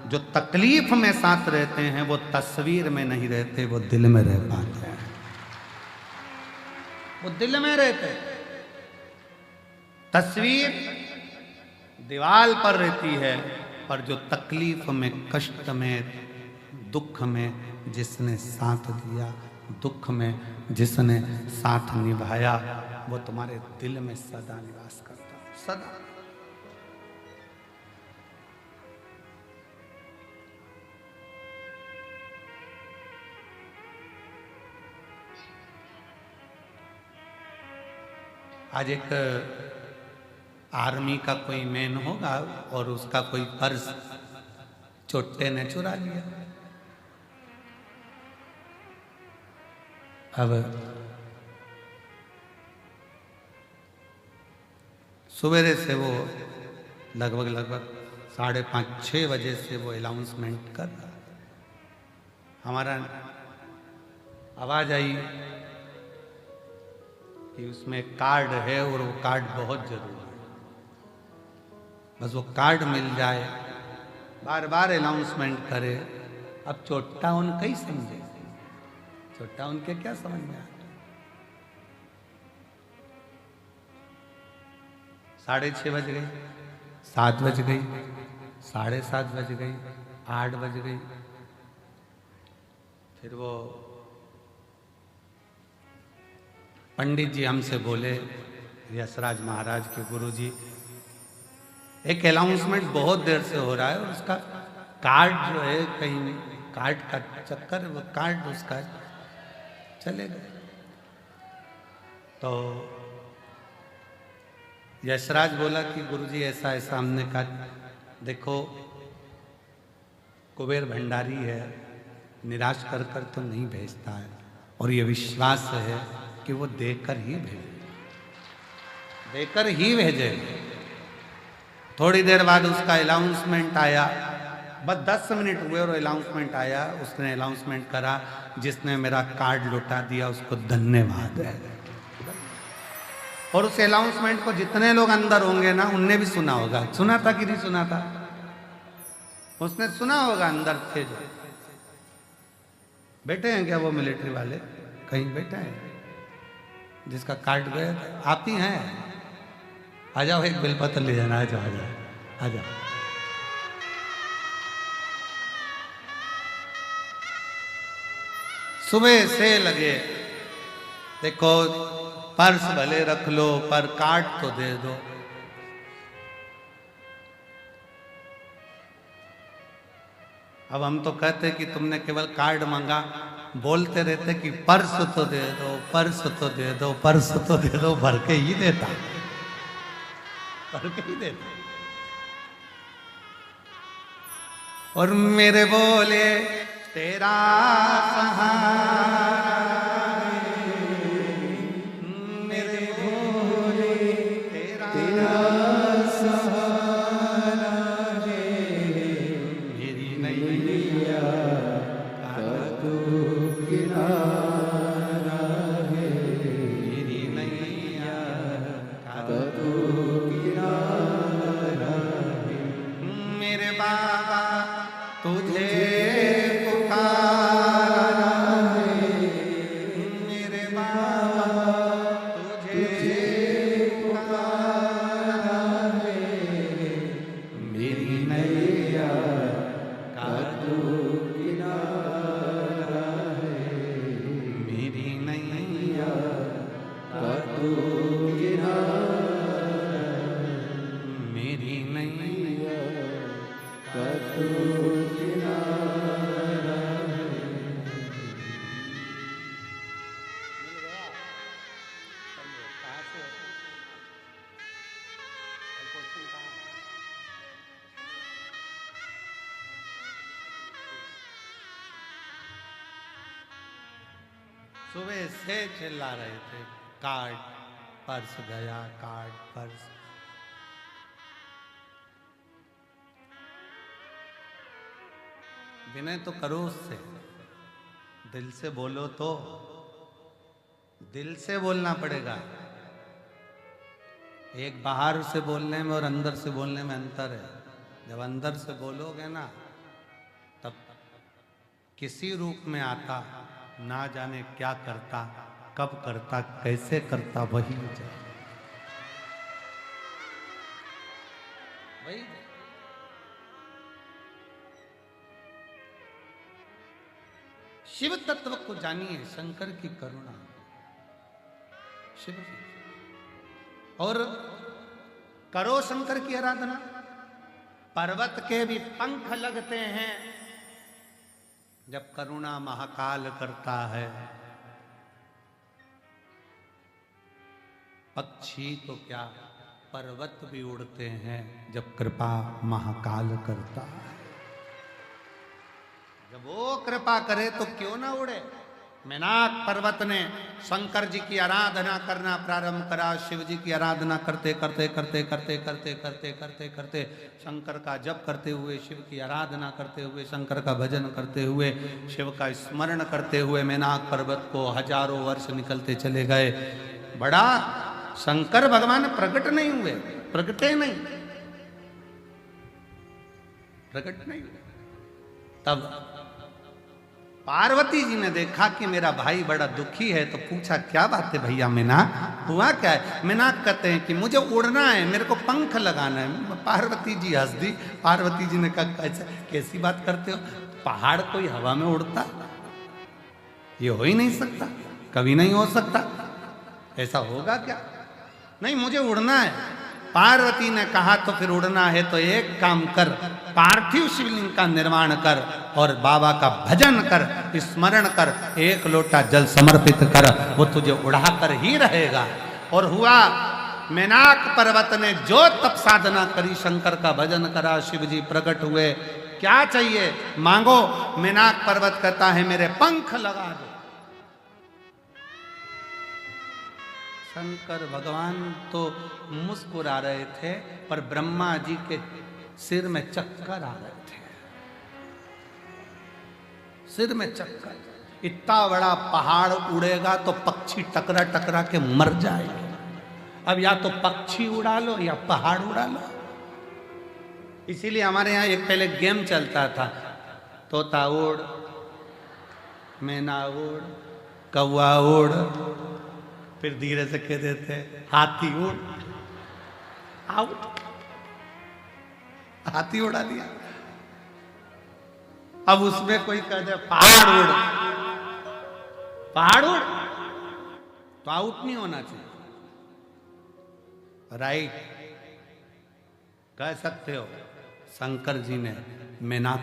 जो तकलीफ में साथ रहते हैं वो तस्वीर में नहीं रहते, वो दिल में रह पाते हैं, वो दिल में रहते हैं। तस्वीर दीवार पर रहती है, पर जो तकलीफ में, कष्ट में, दुख में जिसने साथ दिया, दुख में जिसने साथ निभाया, वो तुम्हारे दिल में सदा निवास करता है, सदा। आज एक आर्मी का कोई मैन होगा और उसका कोई पर्स चोटे ने चुरा लिया। अब सवेरे से वो लगभग 5:30-6 बजे से वो अनाउंसमेंट कर रहा। हमारा आवाज आई कि उसमें कार्ड है और वो कार्ड बहुत जरूरी है, बस वो कार्ड मिल जाए। बार बार अनाउंसमेंट करे। अब चोट्टा उनका ही समझे, चोट्टा उनके क्या समझ में आता। 6:30 बज गई, 7 बज गई, 7:30 बज गई, 8 बज गई। फिर वो पंडित जी हमसे बोले, यशराज महाराज के गुरु जी, एक अनाउंसमेंट बहुत देर से हो रहा है और उसका कार्ड जो है कहीं, कार्ड का चक्कर, वो कार्ड उसका चले गए। तो यशराज बोला कि गुरुजी ऐसा ऐसा। हमने कहा देखो, कुबेर भंडारी है, निराश कर कर तो नहीं भेजता है, और ये विश्वास है कि वो देकर ही भेजे, देकर ही भेजे। थोड़ी देर बाद उसका अनाउंसमेंट आया, बस 10 मिनट हुए और अनाउंसमेंट आया। उसने अनाउंसमेंट करा, जिसने मेरा कार्ड लौटा दिया उसको धन्यवाद है। और उस अनाउंसमेंट को जितने लोग अंदर होंगे ना, उनने भी सुना होगा। सुना था कि नहीं सुना था? उसने सुना होगा, अंदर थे जो। बैठे हैं क्या वो मिलिट्री वाले? कहीं बैठे हैं जिसका कार्ड गया? आप ही हैं? आ जाओ, एक बेलपत्र ले जाना। आ जाओ, आ जाओ, आ जाओ। सुबह से लगे, देखो पर्स भले रख लो पर कार्ड तो दे दो। अब हम तो कहते कि तुमने केवल कार्ड मांगा, बोलते रहते कि पर्स तो दे दो, पर्स तो दे दो, पर्स तो दे दो, भर के ही देता, भर के ही देता। और मेरे बोले तेरा सहारा सुबह से चिल्ला रहे थे, कार्ड पर्स गया, कार्ड पर्स। विनय तो करो उससे, दिल से बोलो तो, दिल से बोलना पड़ेगा। एक बाहर से बोलने में और अंदर से बोलने में अंतर है। जब अंदर से बोलोगे ना, तब किसी रूप में आता, ना जाने क्या करता, कब करता, कैसे करता, वही जाए। वही शिव तत्व को जानिए, शंकर की करुणा, शिव की। और करो शंकर की आराधना। पर्वत के भी पंख लगते हैं जब करुणा महाकाल करता है। पक्षी तो क्या, पर्वत भी उड़ते हैं जब कृपा महाकाल करता है। जब वो कृपा करे तो क्यों ना उड़े। मेनाक पर्वत ने शंकर जी की आराधना करना प्रारंभ करा। शिव जी की आराधना करते करते करते करते करते करते करते करते शंकर का जप करते हुए, शिव की आराधना करते हुए, शंकर का भजन करते हुए, शिव का स्मरण करते हुए मेनाक पर्वत को हजारों वर्ष निकलते चले गए। बड़ा शंकर भगवान प्रकट नहीं हुए, प्रकटे नहीं, प्रकट नहीं हुए। तब पार्वती जी ने देखा कि मेरा भाई बड़ा दुखी है, तो पूछा क्या बात है भैया, मीनाक हुआ क्या है। मीनाक कहते हैं कि मुझे उड़ना है, मेरे को पंख लगाना है। पार्वती जी हंस दी। पार्वती जी ने कहा कैसी बात करते हो, पहाड़ कोई हवा में उड़ता, ये हो ही नहीं सकता, कभी नहीं हो सकता, ऐसा होगा क्या। नहीं, मुझे उड़ना है। पार्वती ने कहा तो फिर उड़ना है तो एक काम कर, पार्थिव शिवलिंग का निर्माण कर और बाबा का भजन कर, स्मरण कर, एक लोटा जल समर्पित कर, वो तुझे उड़ाकर ही रहेगा। और हुआ, मेनाक पर्वत ने जो तप साधना करी, शंकर का भजन करा, शिव जी प्रकट हुए। क्या चाहिए मांगो। मेनाक पर्वत कहता है मेरे पंख लगा दो। शंकर भगवान तो मुस्कुरा रहे थे, पर ब्रह्मा जी के सिर में चक्कर आ रहे थे, सिर में चक्कर। इतना बड़ा पहाड़ उड़ेगा तो पक्षी टकरा टकरा के मर जाएंगे। अब या तो पक्षी उड़ा लो या पहाड़ उड़ा लो। इसीलिए हमारे यहाँ एक पहले गेम चलता था, तोता उड़, मैना उड़, कौवा उड़, फिर धीरे से कह देते हाथी उड़, आउट, हाथी उड़ा दिया। अब उसमें कोई कह दे पहाड़ उड़, पहाड़ उड़, तो आउट नहीं होना चाहिए। राइट, कह सकते हो। शंकर जी ने मेनाक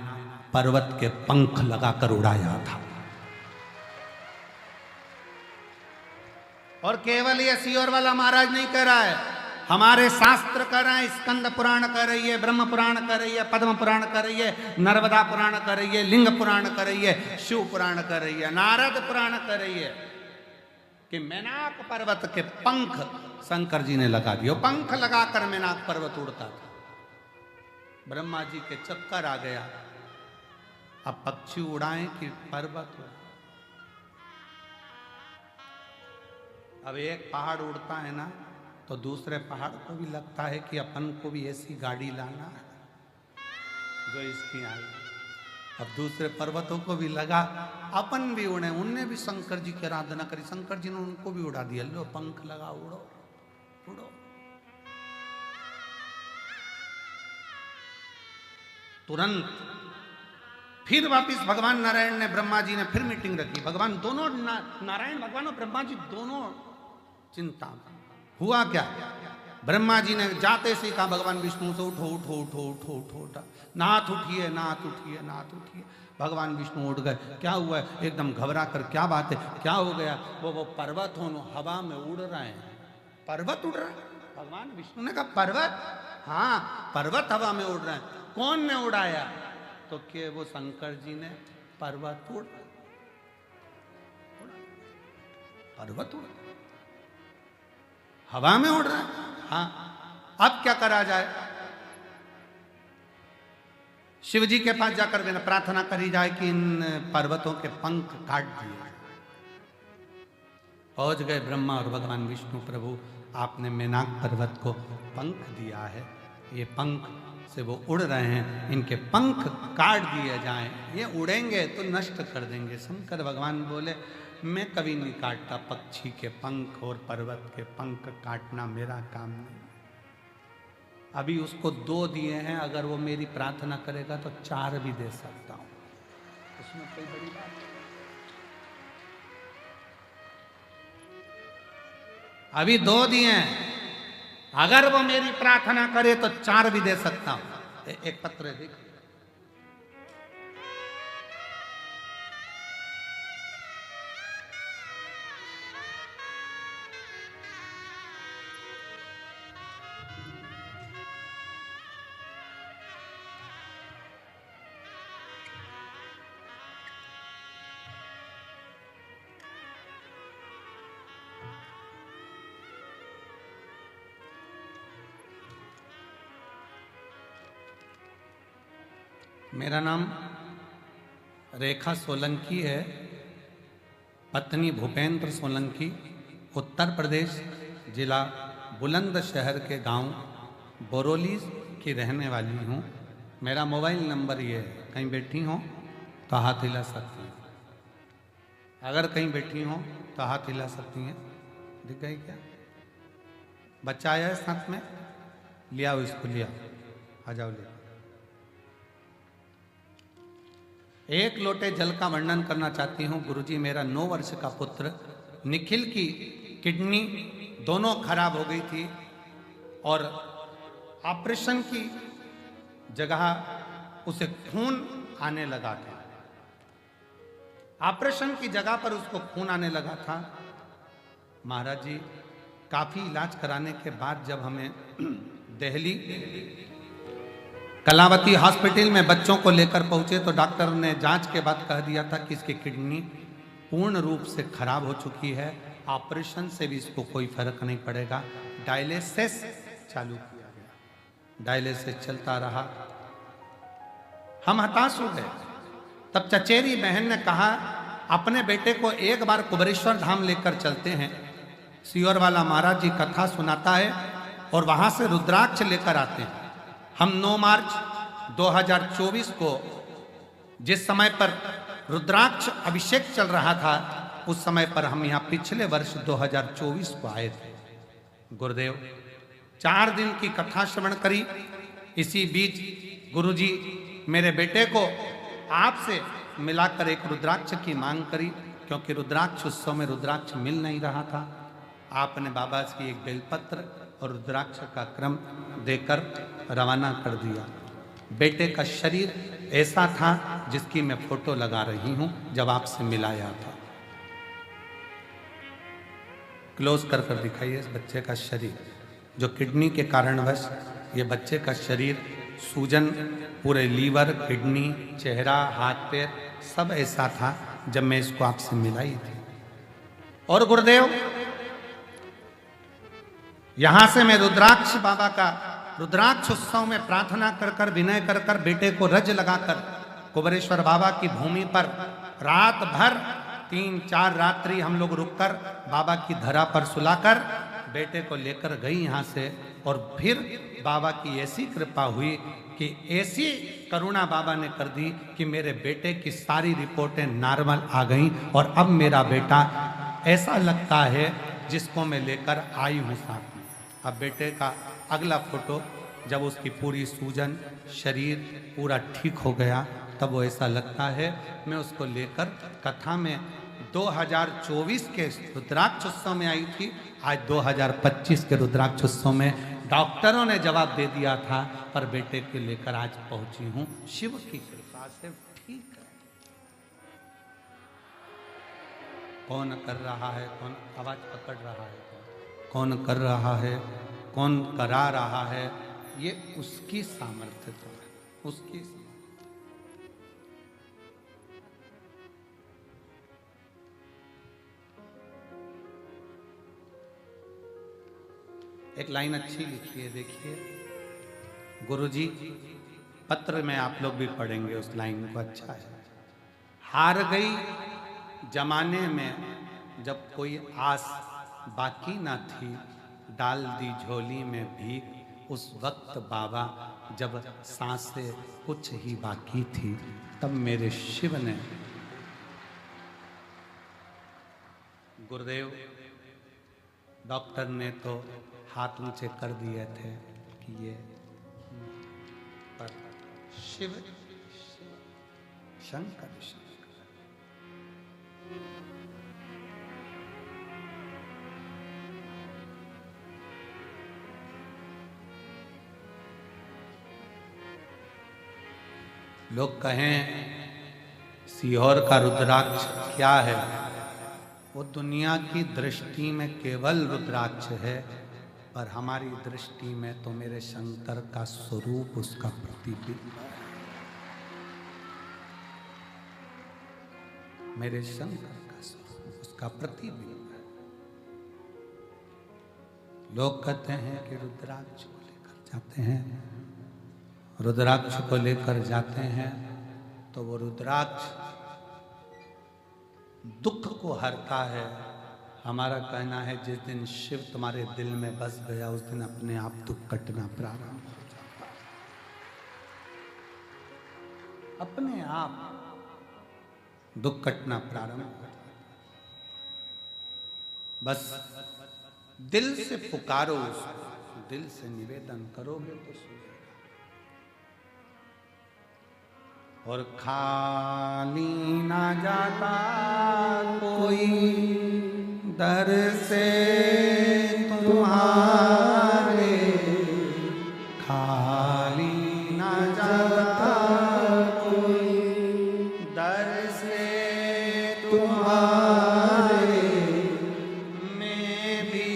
पर्वत के पंख लगाकर उड़ाया था। और केवल ये सियोर वाला महाराज नहीं कह रहा है, हमारे शास्त्र कह रहे हैं। स्कंद पुराण कह रही है, ब्रह्म पुराण कह रही है, पद्म पुराण कह रही है, नर्मदा पुराण कह रही है, लिंग पुराण कह रही है, शिव पुराण कह रही है, नारद पुराण कह रही है कि मेनाक पर्वत के पंख शंकर जी ने लगा दिए। पंख लगाकर मेनाक पर्वत उड़ता था। ब्रह्मा जी के चक्कर आ गया, अब पक्षी उड़ाएं कि पर्वत उड़ाएं। अब एक पहाड़ उड़ता है ना, तो दूसरे पहाड़ को भी लगता है कि अपन को भी ऐसी गाड़ी लाना है जो इसकी आई। अब दूसरे पर्वतों को भी लगा अपन भी उड़े। उनने भी शंकर जी की आराधना करी, शंकर जी ने उनको भी उड़ा दिया। लो पंख लगा, उड़ो उड़ो। तुरंत फिर वापिस भगवान नारायण ने, ब्रह्मा जी ने फिर मीटिंग रखी। भगवान दोनों, नारायण भगवान और ब्रह्मा जी दोनों चिंता में। हुआ क्या, ब्रह्मा जी ने जाते से कहा भगवान विष्णु से उठो उठो उठो उठो उठो उठो, नाथ उठिए नाथ उठिए नाथ उठिए। भगवान विष्णु उठ गए। क्या हुआ, एकदम घबरा कर, क्या बात है, क्या हो गया। वो पर्वत हो हवा में उड़ रहे हैं। पर्वत उड़ रहा है। भगवान विष्णु ने कहा पर्वत, हाँ पर्वत हवा में उड़ रहे हैं। कौन ने उड़ाया, तो के वो शंकर जी ने पर्वत उड़। पर्वत उड़ रहा, हवा में उड़ रहा है। हाँ, अब क्या करा जाए? शिव जी के पास जाकर देना प्रार्थना करी जाए कि इन पर्वतों के पंख काट दिए। पहुंच गए ब्रह्मा और भगवान विष्णु, प्रभु आपने मेनाक पर्वत को पंख दिया है, ये पंख से वो उड़ रहे हैं, इनके पंख काट दिए जाएं, ये उड़ेंगे तो नष्ट कर देंगे। शंकर भगवान बोले मैं कभी नहीं काटता पक्षी के पंख, और पर्वत के पंख काटना मेरा काम नहीं। अभी उसको 2 दिए हैं, अगर वो मेरी प्रार्थना करेगा तो 4 भी दे सकता हूं, उसमें कोई बड़ी बात नहीं। अभी 2 दिए हैं, अगर वो मेरी प्रार्थना करे तो 4 भी दे सकता हूं। एक पत्र देखिए, मेरा नाम रेखा सोलंकी है, पत्नी भूपेंद्र सोलंकी, उत्तर प्रदेश, जिला बुलंदशहर के गांव बोरोली की रहने वाली हूं। मेरा मोबाइल नंबर ये है, कहीं बैठी हो तो हाथ हिला सकती हैं, अगर कहीं बैठी हो तो हाथ हिला सकती हैं। दिख गई क्या? बच्चा आया है साथ में, लिया हो इसको, लिया, आ जाओ ले। एक लोटे जल का वर्णन करना चाहती हूँ। गुरुजी, मेरा 9 वर्ष का पुत्र निखिल की किडनी दोनों खराब हो गई थी और ऑपरेशन की जगह उसे खून आने लगा था। ऑपरेशन की जगह पर उसको खून आने लगा था। महाराज जी, काफी इलाज कराने के बाद जब हमें दिल्ली कलावती हॉस्पिटल में बच्चों को लेकर पहुंचे तो डॉक्टर ने जांच के बाद कह दिया था कि इसकी किडनी पूर्ण रूप से खराब हो चुकी है, ऑपरेशन से भी इसको कोई फर्क नहीं पड़ेगा। डायलिसिस चालू किया गया, डायलिसिस चलता रहा। हम हताश हो गए। तब चचेरी बहन ने कहा अपने बेटे को एक बार कुबरेश्वर धाम लेकर चलते हैं, सियोर वाला महाराज जी कथा सुनाता है और वहां से रुद्राक्ष लेकर आते हैं। हम 9 मार्च 2024 को जिस समय पर रुद्राक्ष अभिषेक चल रहा था, उस समय पर हम यहाँ पिछले वर्ष 2024 को आए थे। गुरुदेव 4 दिन की कथा श्रवण करी। इसी बीच गुरुजी मेरे बेटे को आपसे मिलाकर एक रुद्राक्ष की मांग करी, क्योंकि रुद्राक्ष उत्सव में रुद्राक्ष मिल नहीं रहा था। आपने बाबा की एक बेलपत्र और रुद्राक्ष का क्रम देकर रवाना कर दिया। बेटे का शरीर ऐसा था जिसकी मैं फोटो लगा रही हूं जब आपसे मिलाया था। क्लोज कर कर दिखाइए इस बच्चे का शरीर, जो किडनी के कारणवश ये बच्चे का शरीर, सूजन, पूरे लीवर, किडनी, चेहरा, हाथ पैर सब ऐसा था जब मैं इसको आपसे मिलाई थी। और गुरुदेव यहां से मैं रुद्राक्ष बाबा का रुद्राक्ष उत्सव में प्रार्थना कर कर, विनय कर कर, बेटे को रज लगाकर कुबरेश्वर बाबा की भूमि पर रात भर 3-4 रात्रि हम लोग रुककर बाबा की धरा पर सुलाकर बेटे को लेकर गई यहाँ से। और फिर बाबा की ऐसी कृपा हुई कि ऐसी करुणा बाबा ने कर दी कि मेरे बेटे की सारी रिपोर्टें नॉर्मल आ गईं और अब मेरा बेटा ऐसा लगता है जिसको मैं लेकर आई हूँ साथ में। अब बेटे का अगला फोटो, जब उसकी पूरी सूजन, शरीर पूरा ठीक हो गया, तब वो ऐसा लगता है मैं उसको लेकर कथा में 2024 के रुद्राक्ष उत्सव में आई थी। आज 2025 के रुद्राक्ष उत्सव में डॉक्टरों ने जवाब दे दिया था, पर बेटे के लेकर आज पहुंची हूं। शिव की कृपा से ठीक है। कौन कर रहा है, कौन आवाज पकड़ रहा है, कौन कर रहा है, कौन करा रहा है, ये उसकी सामर्थ्य तो है, उसकी। एक लाइन अच्छी लिखी है, देखिए गुरुजी, पत्र में आप लोग भी पढ़ेंगे उस लाइन को, अच्छा है। हार गई जमाने में जब कोई आस बाकी ना थी, डाल दी झोली में भीख उस वक्त बाबा, जब सांसें कुछ ही बाकी थी, तब मेरे शिव ने, गुरुदेव डॉक्टर ने तो हाथ ऊंचे कर दिए थे कि ये, पर शिव शंकर शंकर। लोग कहें सीहोर का रुद्राक्ष क्या है, वो दुनिया की दृष्टि में केवल रुद्राक्ष है, पर हमारी दृष्टि में तो मेरे शंकर का स्वरूप, उसका प्रतिबिंब है। मेरे शंकर का स्वरूप, उसका प्रतिबिंब है। लोग कहते हैं कि रुद्राक्ष को लेकर जाते हैं, रुद्राक्ष को लेकर जाते हैं, तो वो रुद्राक्ष दुख को हरता है। हमारा कहना है जिस दिन शिव तुम्हारे दिल में बस गया, उस दिन अपने आप दुख कटना प्रारंभ हो जाता है, अपने आप दुख कटना प्रारंभ हो जाता है। बस दिल से पुकारो उसको, दिल से निवेदन करोगे तो सुनेगा। और खाली ना जाता कोई दर से तुम्हारे, खाली ना जाता कोई दर से तुम्हारे, मैं भी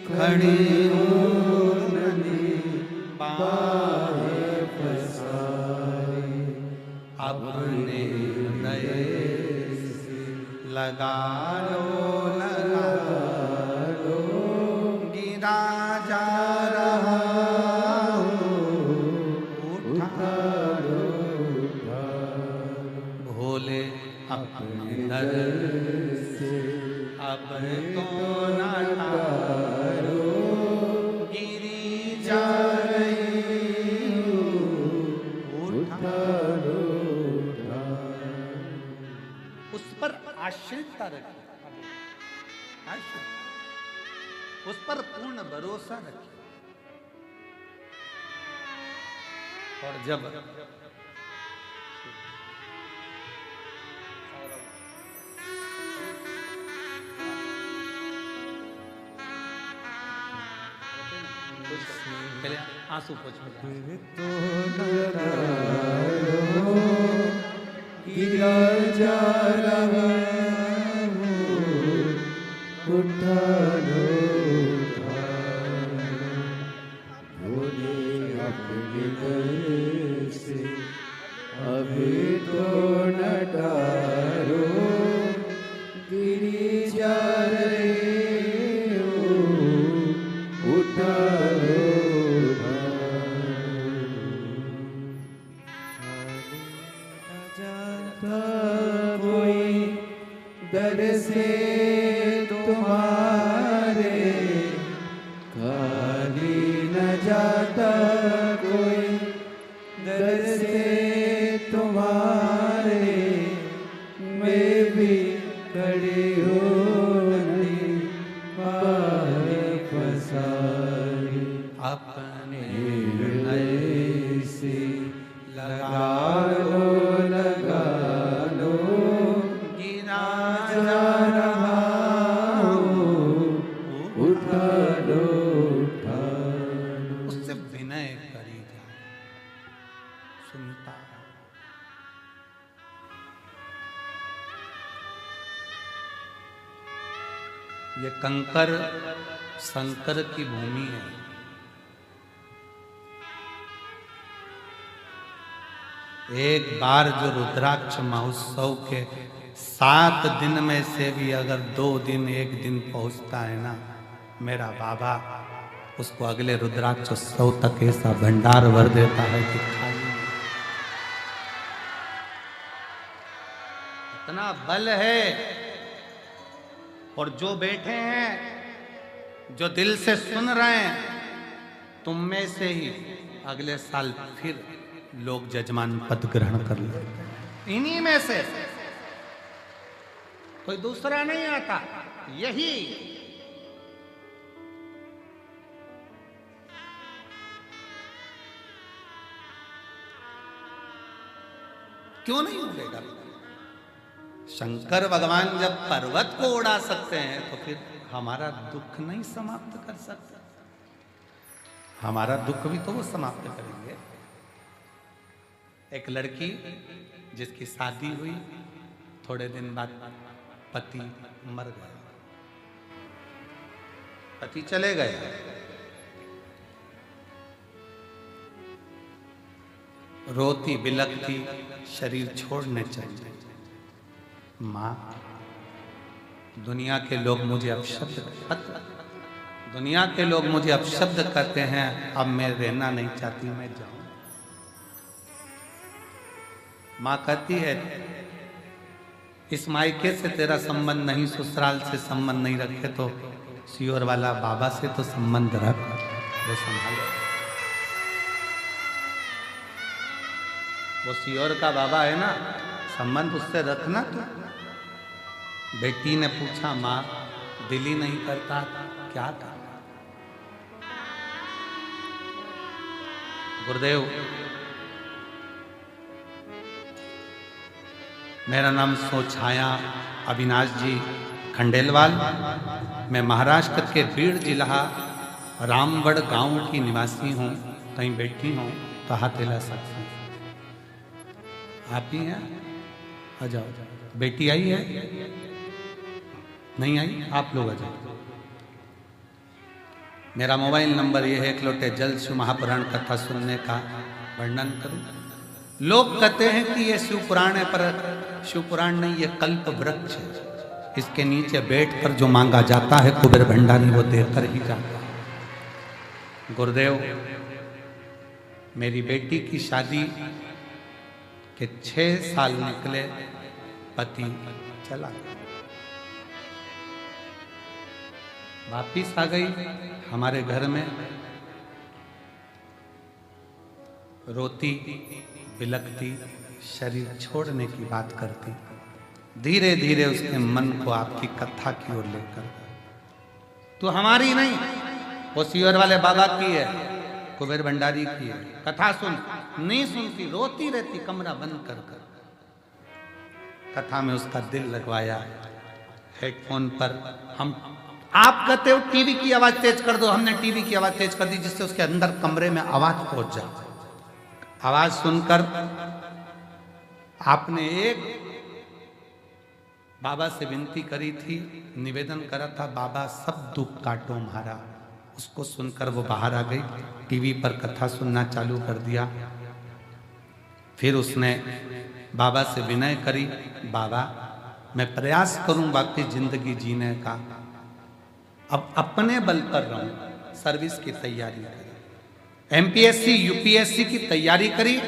खड़ी हूँ नदी बाहें पसारे, अपने नए लगा लो, गिरा जा रहा हूँ, उठा लो, भोले अपने दर से अब तो ना टालो, गिरी जा रही हूँ, उठा लो। उस पर आश्रितता रखिए, उस पर पूर्ण भरोसा रखिए। और जब पहले आंसू पोंछ गिरा जा रहा हूँ, उठा लो, भोले अपने दर से अभी तो न टारो, गिरी जा रही हूँ, उठा लो, कोई दर से तुम्हारे, खाली न जाता कोई दर से तुम्हारे, मैं भी खड़ी हूँ नदी बाहें पसारी, अपने नए से लगा लो, गिरा जा रहा हूँ, उठा लो, उठा लो। उससे विनय करी जाए, सुनता है। ये कंकर शंकर की भूमि है। एक बार जो रुद्राक्ष महोत्सव के 7 दिन में से भी अगर 2 दिन 1 दिन पहुंचता है ना मेरा बाबा, उसको अगले रुद्राक्षोत्सव तक ऐसा भंडार भर देता है कि खाली नहीं। इतना बल है। और जो बैठे हैं, जो दिल से सुन रहे हैं, तुम में से ही अगले साल फिर लोग जजमान पद ग्रहण कर लेते। इन्हीं में से कोई दूसरा नहीं आता। यही क्यों नहीं उड़ेगा? शंकर भगवान जब पर्वत को उड़ा सकते हैं तो फिर हमारा दुख नहीं समाप्त कर सकते? हमारा दुख भी तो वो समाप्त करेंगे। एक लड़की जिसकी शादी हुई, थोड़े दिन बाद पति मर गया, पति चले गए। रोती बिलखती शरीर छोड़ने चाहिए। माँ, दुनिया के लोग मुझे अपशब्द दुनिया के लोग मुझे अपशब्द करते हैं, अब मैं रहना नहीं चाहती, मैं जाऊं। माँ कहती है, इस मायके से तेरा संबंध नहीं, ससुराल से संबंध नहीं रखे तो सियोर वाला बाबा से तो संबंध रख, वो संभालो। वो सियोर का बाबा है ना, संबंध उससे रखना। तो बेटी ने पूछा, माँ दिल ही नहीं करता, क्या करना? गुरुदेव, मेरा नाम सोछाया अविनाश जी खंडेलवाल। मैं महाराष्ट्र के बीड़ जिला रामगढ़ गांव की निवासी हूँ। कहीं बैठी हूँ तो हाथ हिला सकती हूँ। आप ही हैं? आ जाओ। बेटी आई है? नहीं आई? आप लोग आ जाओ। मेरा मोबाइल नंबर ये है, एक लोटे जल शिव महापुराण कथा सुनने का वर्णन करूं। लोग कहते हैं कि ये शिव पुराण है, पर शिव पुराण नहीं, ये कल्प वृक्ष है। इसके नीचे बैठकर जो मांगा जाता है कुबेर भंडारी वो देकर ही जाता है। गुरुदेव, मेरी बेटी की शादी के 6 साल निकले, पति चला गया। वापिस आ गई हमारे घर में, रोती बिलखती शरीर छोड़ने की बात करती। धीरे धीरे उसके मन को आपकी कथा की ओर लेकर, तो हमारी नहीं, वो सियोर वाले बाबा की है, कुबेर भंडारी की है। कथा सुन, नहीं सुनती, रोती रहती कमरा बंद कर कर। कथा में उसका दिल लगवाया। हेडफोन पर हम, आप कहते हो टीवी की आवाज तेज कर दो, हमने टीवी की आवाज तेज कर दी जिससे उसके अंदर कमरे में आवाज पहुंच जाए। आवाज सुनकर आपने एक बाबा से विनती करी थी, निवेदन करा था, बाबा सब दुख काटो हमारा। उसको सुनकर वो बाहर आ गई, टीवी पर कथा सुनना चालू कर दिया। फिर उसने बाबा से विनय करी, बाबा मैं प्रयास करूं बाकी जिंदगी जीने का, अब अपने बल पर रहूं। सर्विस की तैयारी करी, एमपीएससी यूपीएससी की तैयारी करी,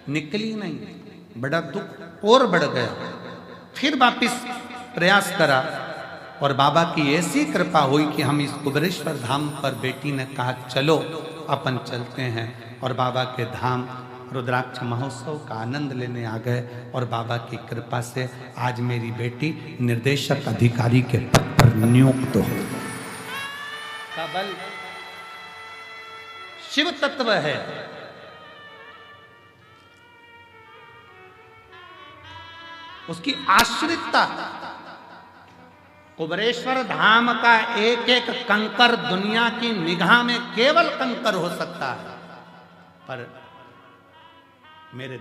निकली नहीं, बड़ा दुख और बढ़ गया। फिर वापिस प्रयास करा और बाबा की ऐसी कृपा हुई कि हम इस कुबेरेश्वर धाम पर, बेटी ने कहा चलो अपन चलते हैं, और बाबा के धाम रुद्राक्ष महोत्सव का आनंद लेने आ गए। और बाबा की कृपा से आज मेरी बेटी निर्देशक अधिकारी के पद पर नियुक्त हो। का बल शिव तत्व है। उसकी आश्रितता, कुबेरेश्वर धाम का एक एक कंकर दुनिया की निगाह में केवल कंकर हो सकता है, पर मेरे